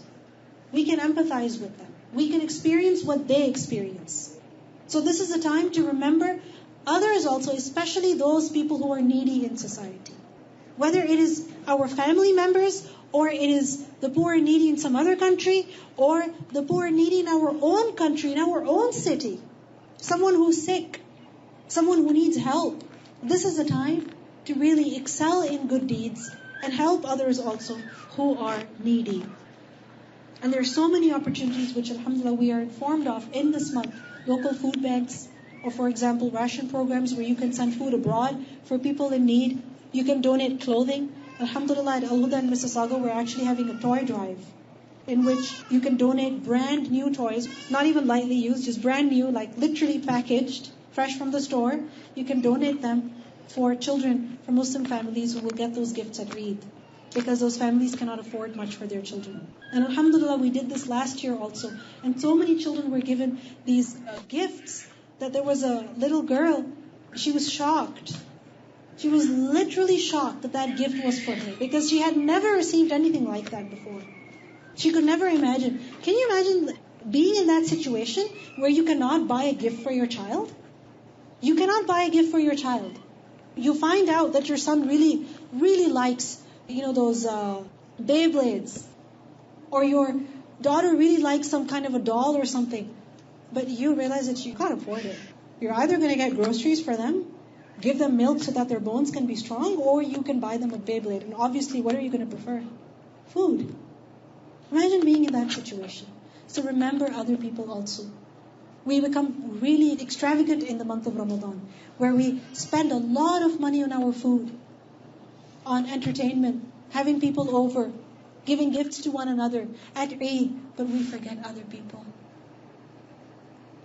We can empathize with them. We can experience what they experience. So this is a time to remember others also, especially those people who are needy in society. Whether it is our family members, or it is the poor and needy in some other country, or the poor and needy in our own country, in our own city. Someone who's sick, someone who needs help. This is a time to really excel in good deeds and help others also who are needy. And there are so many opportunities which, alhamdulillah, we are informed of in this month. Local food banks, or for example, ration programs where you can send food abroad for people in need. You can donate clothing. Alhamdulillah, at Al-Huda in Mississauga, we're actually having a toy drive in which you can donate brand new toys, not even lightly used, just brand new, like literally packaged, fresh from the store. You can donate them for children from Muslim families who will get those gifts at Eid, because those families cannot afford much for their children. And alhamdulillah, we did this last year also. And so many children were given these gifts that there was a little girl, she was shocked. She was literally shocked that that gift was for her, because she had never received anything like that before. She could never imagine. Can you imagine being in that situation where you cannot buy a gift for your child? You cannot buy a gift for your child. You find out that your son really, really likes, those Beyblades. Or your daughter really likes some kind of a doll or something. But you realize that you can't afford it. You're either going to get groceries for them, give them milk so that their bones can be strong, or you can buy them a Beyblade. And obviously, what are you going to prefer? Food. Imagine being in that situation. So remember other people also. We become really extravagant in the month of Ramadan, where we spend a lot of money on our food, on entertainment, having people over, giving gifts to one another at Eid, but we forget other people.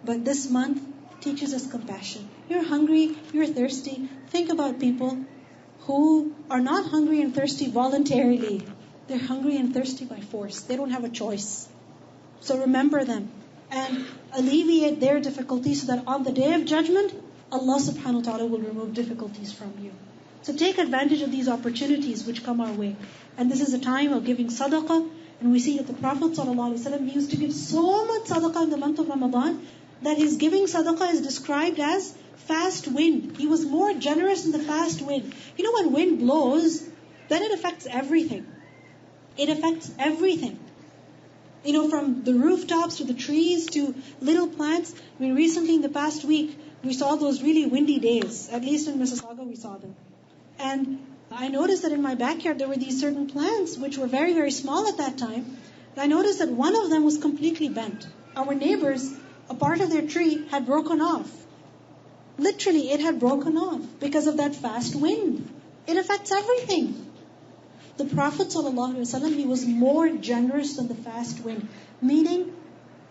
But this month teaches us compassion. You're hungry, you're thirsty. Think about people who are not hungry and thirsty voluntarily. They're hungry and thirsty by force. They don't have a choice. So remember them and alleviate their difficulties, so that on the day of judgment, Allah subhanahu wa ta'ala will remove difficulties from you. So take advantage of these opportunities which come our way. And this is a time of giving sadaqah. And we see that the Prophet ﷺ, he used to give so much sadaqah in the month of Ramadan that his giving sadaqah is described as fast wind. He was more generous in the fast wind. When wind blows, then it affects everything. It affects everything. From the rooftops to the trees to little plants. Recently in the past week, we saw those really windy days. At least in Mississauga, we saw them. And I noticed that in my backyard, there were these certain plants which were very, very small at that time. And I noticed that one of them was completely bent. Our neighbors, a part of their tree had broken off. Literally, it had broken off because of that fast wind. It affects everything. The Prophet ﷺ, he was more generous than the fast wind. Meaning,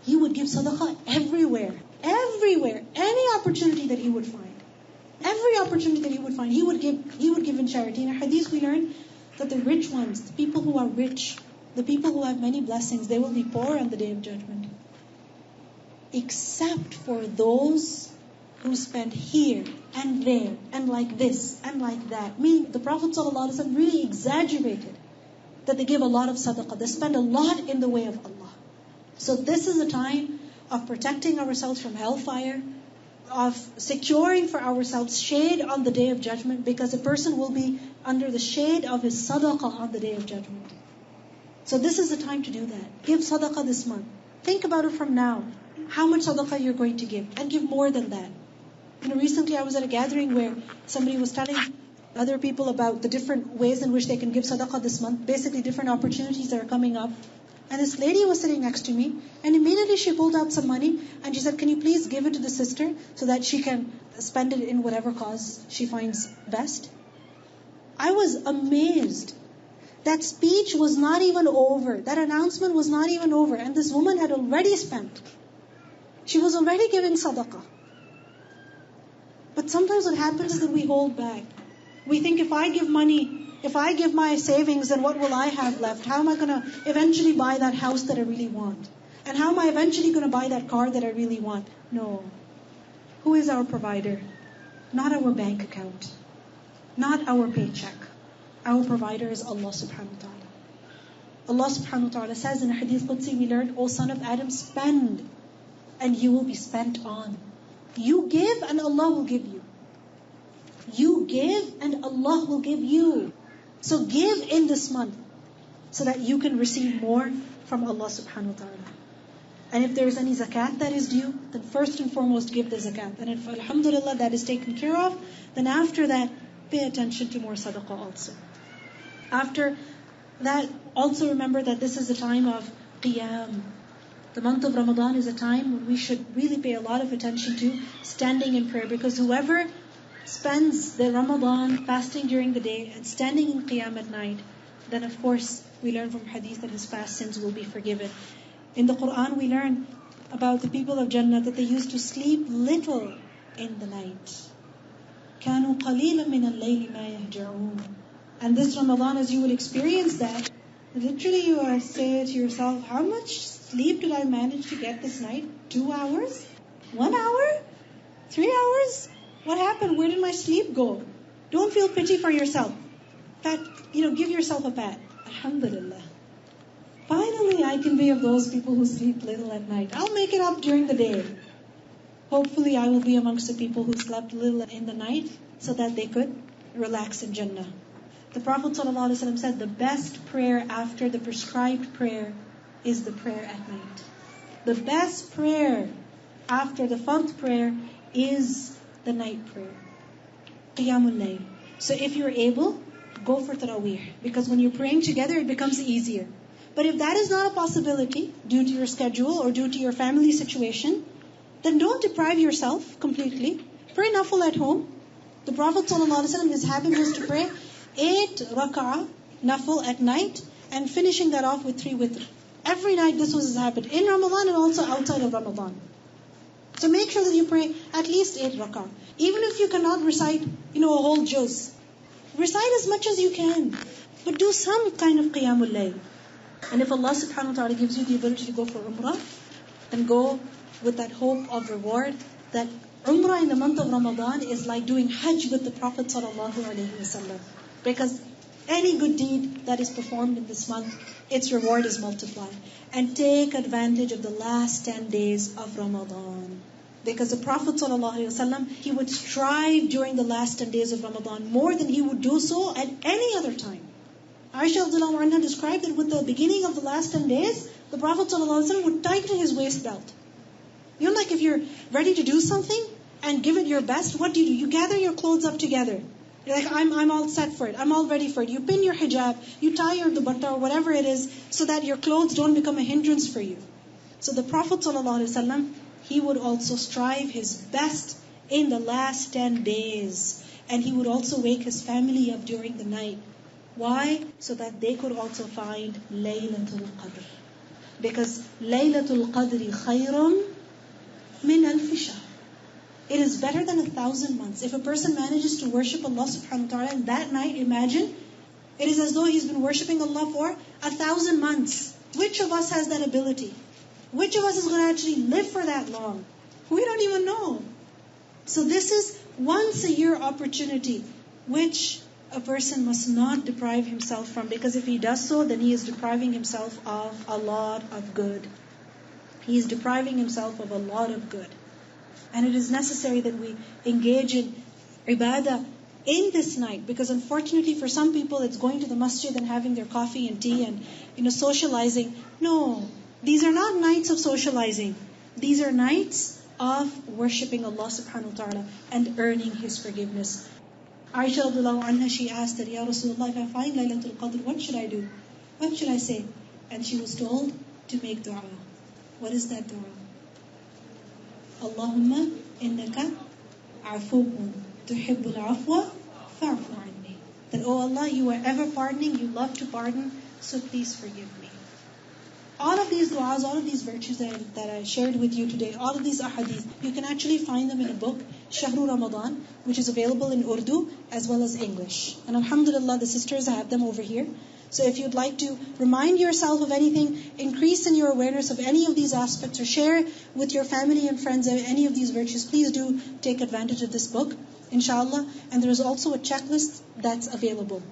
he would give sadaqah everywhere. Everywhere. Any opportunity that he would find. Every opportunity that he would find, he would give in charity. In a hadith we learn that the rich ones, the people who are rich, the people who have many blessings, they will be poor on the day of judgment. except for those who spend here and there and like this and like that. Meaning the Prophet ﷺ really exaggerated that they give a lot of sadaqah. They spend a lot in the way of Allah. So this is a time of protecting ourselves from hellfire, of securing for ourselves shade on the Day of Judgment, because a person will be under the shade of his sadaqah on the Day of Judgment. So this is the time to do that. Give sadaqah this month. Think about it from now. How much sadaqah you're going to give, and give more than that. Recently I was at a gathering where somebody was telling other people about the different ways in which they can give sadaqah this month, basically different opportunities that are coming up. And this lady was sitting next to me, and immediately she pulled out some money, and she said, "Can you please give it to the sister so that she can spend it in whatever cause she finds best?" I was amazed. That speech was not even over. That announcement was not even over. And this woman had already spent. She was already giving sadaqah. But sometimes what happens is that we hold back. We think, if I give money, if I give my savings, then what will I have left? How am I going to eventually buy that house that I really want? And how am I eventually going to buy that car that I really want? No. Who is our provider? Not our bank account. Not our paycheck. Our provider is Allah subhanahu wa ta'ala. Allah subhanahu wa ta'ala says in a hadith Qudsi, we learned, "O son of Adam, spend, and you will be spent on." You give and Allah will give you. You give and Allah will give you. So give in this month so that you can receive more from Allah subhanahu wa ta'ala. And if there is any zakat that is due, then first and foremost give the zakat. And if alhamdulillah that is taken care of, then after that pay attention to more sadaqah also. After that, also remember that this is a time of qiyam. The month of Ramadan is a time when we should really pay a lot of attention to standing in prayer, because whoever spends the Ramadan fasting during the day and standing in qiyam at night, then of course we learn from hadith that his past sins will be forgiven. In the Quran we learn about the people of Jannah that they used to sleep little in the night. كَانُوا قَلِيلًا مِنَ اللَّيْلِ مَا يَهْجَعُونَ. And this Ramadan, as you will experience that, literally you will say to yourself, how much sleep did I manage to get this night? 2 hours? 1 hour? 3 hours? What happened? Where did my sleep go? Don't feel pity for yourself. Give yourself a pat. Alhamdulillah. Finally, I can be of those people who sleep little at night. I'll make it up during the day. Hopefully, I will be amongst the people who slept little in the night so that they could relax in Jannah. The Prophet ﷺ said the best prayer after the prescribed prayer is the prayer at night. The best prayer after the fard prayer is the night prayer. Qiyamul Layl. So if you're able, go for Taraweeh. Because when you're praying together, it becomes easier. But if that is not a possibility, due to your schedule or due to your family situation, then don't deprive yourself completely. Pray nafil at home. The Prophet ﷺ, his habit was to pray 8 rak'ah nafil at night and finishing that off with 3 witr. Every night this was his habit, in Ramadan and also outside of Ramadan. So make sure that you pray at least 8 rak'ah. Even if you cannot recite, a whole juz. Recite as much as you can. But do some kind of qiyamul layl. And if Allah subhanahu wa ta'ala gives you the ability to go for umrah, then go with that hope of reward. That umrah in the month of Ramadan is like doing hajj with the Prophet sallallahu alaihi wasallam. Because any good deed that is performed in this month, its reward is multiplied. And take advantage of the last 10 days of Ramadan. Because the Prophet ﷺ, he would strive during the last 10 days of Ramadan more than he would do so at any other time. Aisha radhiyallahu anha described that with the beginning of the last 10 days, the Prophet ﷺ would tighten his waist belt. Like if you're ready to do something and give it your best, what do? You gather your clothes up together. You're like, I'm all set for it. I'm all ready for it. You pin your hijab, you tie your dupatta or whatever it is, so that your clothes don't become a hindrance for you. So the Prophet ﷺ, he would also strive his best in the last 10 days. And he would also wake his family up during the night. Why? So that they could also find Laylatul Qadr. Because Laylatul Qadri khayrum min alfi shahr. It is better than 1,000 months. If a person manages to worship Allah subhanahu wa ta'ala in that night, imagine, it is as though he's been worshipping Allah for 1,000 months. Which of us has that ability? Which of us is going to actually live for that long? We don't even know. So this is once a year opportunity, which a person must not deprive himself from, because if he does so, then he is depriving himself of a lot of good. He is depriving himself of a lot of good. And it is necessary that we engage in ibadah in this night, because unfortunately for some people it's going to the masjid and having their coffee and tea and socializing. No, these are not nights of socializing. These are nights of worshipping Allah subhanahu wa ta'ala and earning His forgiveness. Aisha radiallahu anha, she asked that, Ya Rasulullah, if I find Laylatul Qadr, what should I do? What should I say? And she was told to make dua. What is that dua? Allahumma innaka afuun tuhibbul afwa fa'fu anni. That, oh Allah, you are ever pardoning, you love to pardon, so please forgive me. All of these du'as, all of these virtues that I shared with you today, all of these ahadith, you can actually find them in a book, Shahru Ramadan, which is available in Urdu as well as English. And alhamdulillah, the sisters have them over here. So if you'd like to remind yourself of anything, increase in your awareness of any of these aspects, or share with your family and friends any of these virtues, please do take advantage of this book, inshallah. And there is also a checklist that's available.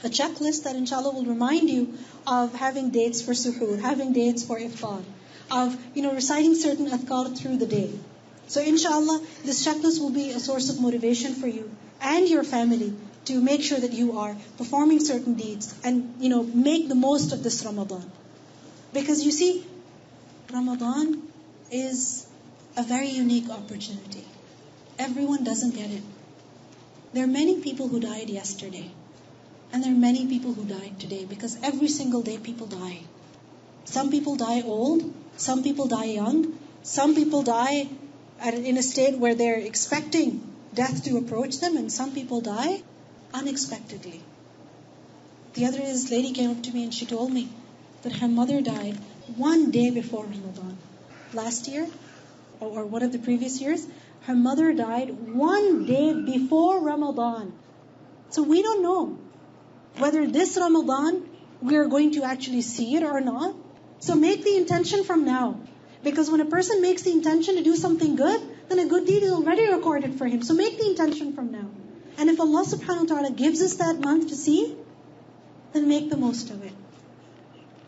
A checklist that inshallah will remind you of having dates for suhoor, having dates for iftar, of reciting certain adhkar through the day. So inshallah, this checklist will be a source of motivation for you and your family to make sure that you are performing certain deeds and make the most of this Ramadan. Because you see, Ramadan is a very unique opportunity. Everyone doesn't get it. There are many people who died yesterday. And there are many people who died today, because every single day people die. Some people die old, some people die young, some people die in a state where they're expecting death to approach them, and some people die unexpectedly. The other day, this lady came up to me and she told me that her mother died one day before Ramadan. Last year, or one of the previous years, her mother died one day before Ramadan. So we don't know whether this Ramadan we are going to actually see it or not. So make the intention from now. Because when a person makes the intention to do something good, then a good deed is already recorded for him. So make the intention from now. And if Allah subhanahu wa ta'ala gives us that month to see, then make the most of it.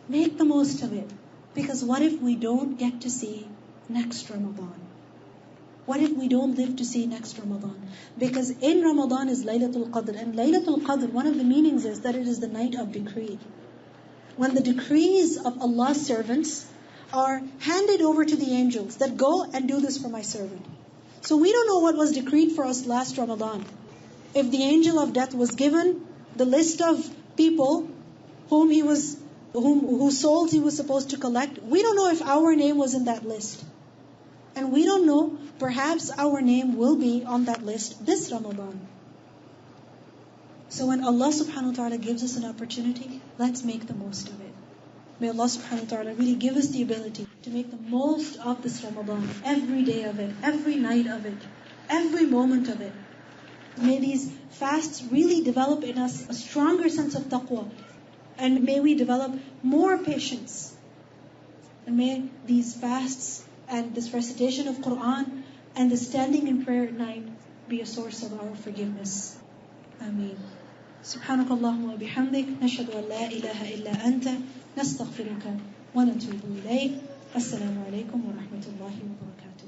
Make the most of it. Because what if we don't get to see next Ramadan? What if we don't live to see next Ramadan? Because in Ramadan is Laylatul Qadr. And Laylatul Qadr, one of the meanings is that it is the night of decree. When the decrees of Allah's servants are handed over to the angels, that go and do this for my servant. So we don't know what was decreed for us last Ramadan. If the angel of death was given the list of people whose souls he was supposed to collect, we don't know if our name was in that list. And we don't know, perhaps our name will be on that list this Ramadan. So when Allah subhanahu wa ta'ala gives us an opportunity, let's make the most of it. May Allah subhanahu wa ta'ala really give us the ability to make the most of this Ramadan, every day of it, every night of it, every moment of it. May these fasts really develop in us a stronger sense of taqwa. And may we develop more patience. And may these fasts and this recitation of Quran and the standing in prayer at night be a source of our forgiveness. Ameen. سبحانك اللهم وبحمدك نشهد أن لا إله إلا أنت نستغفرك ونتوب إليك. السلام عليكم ورحمة الله وبركاته.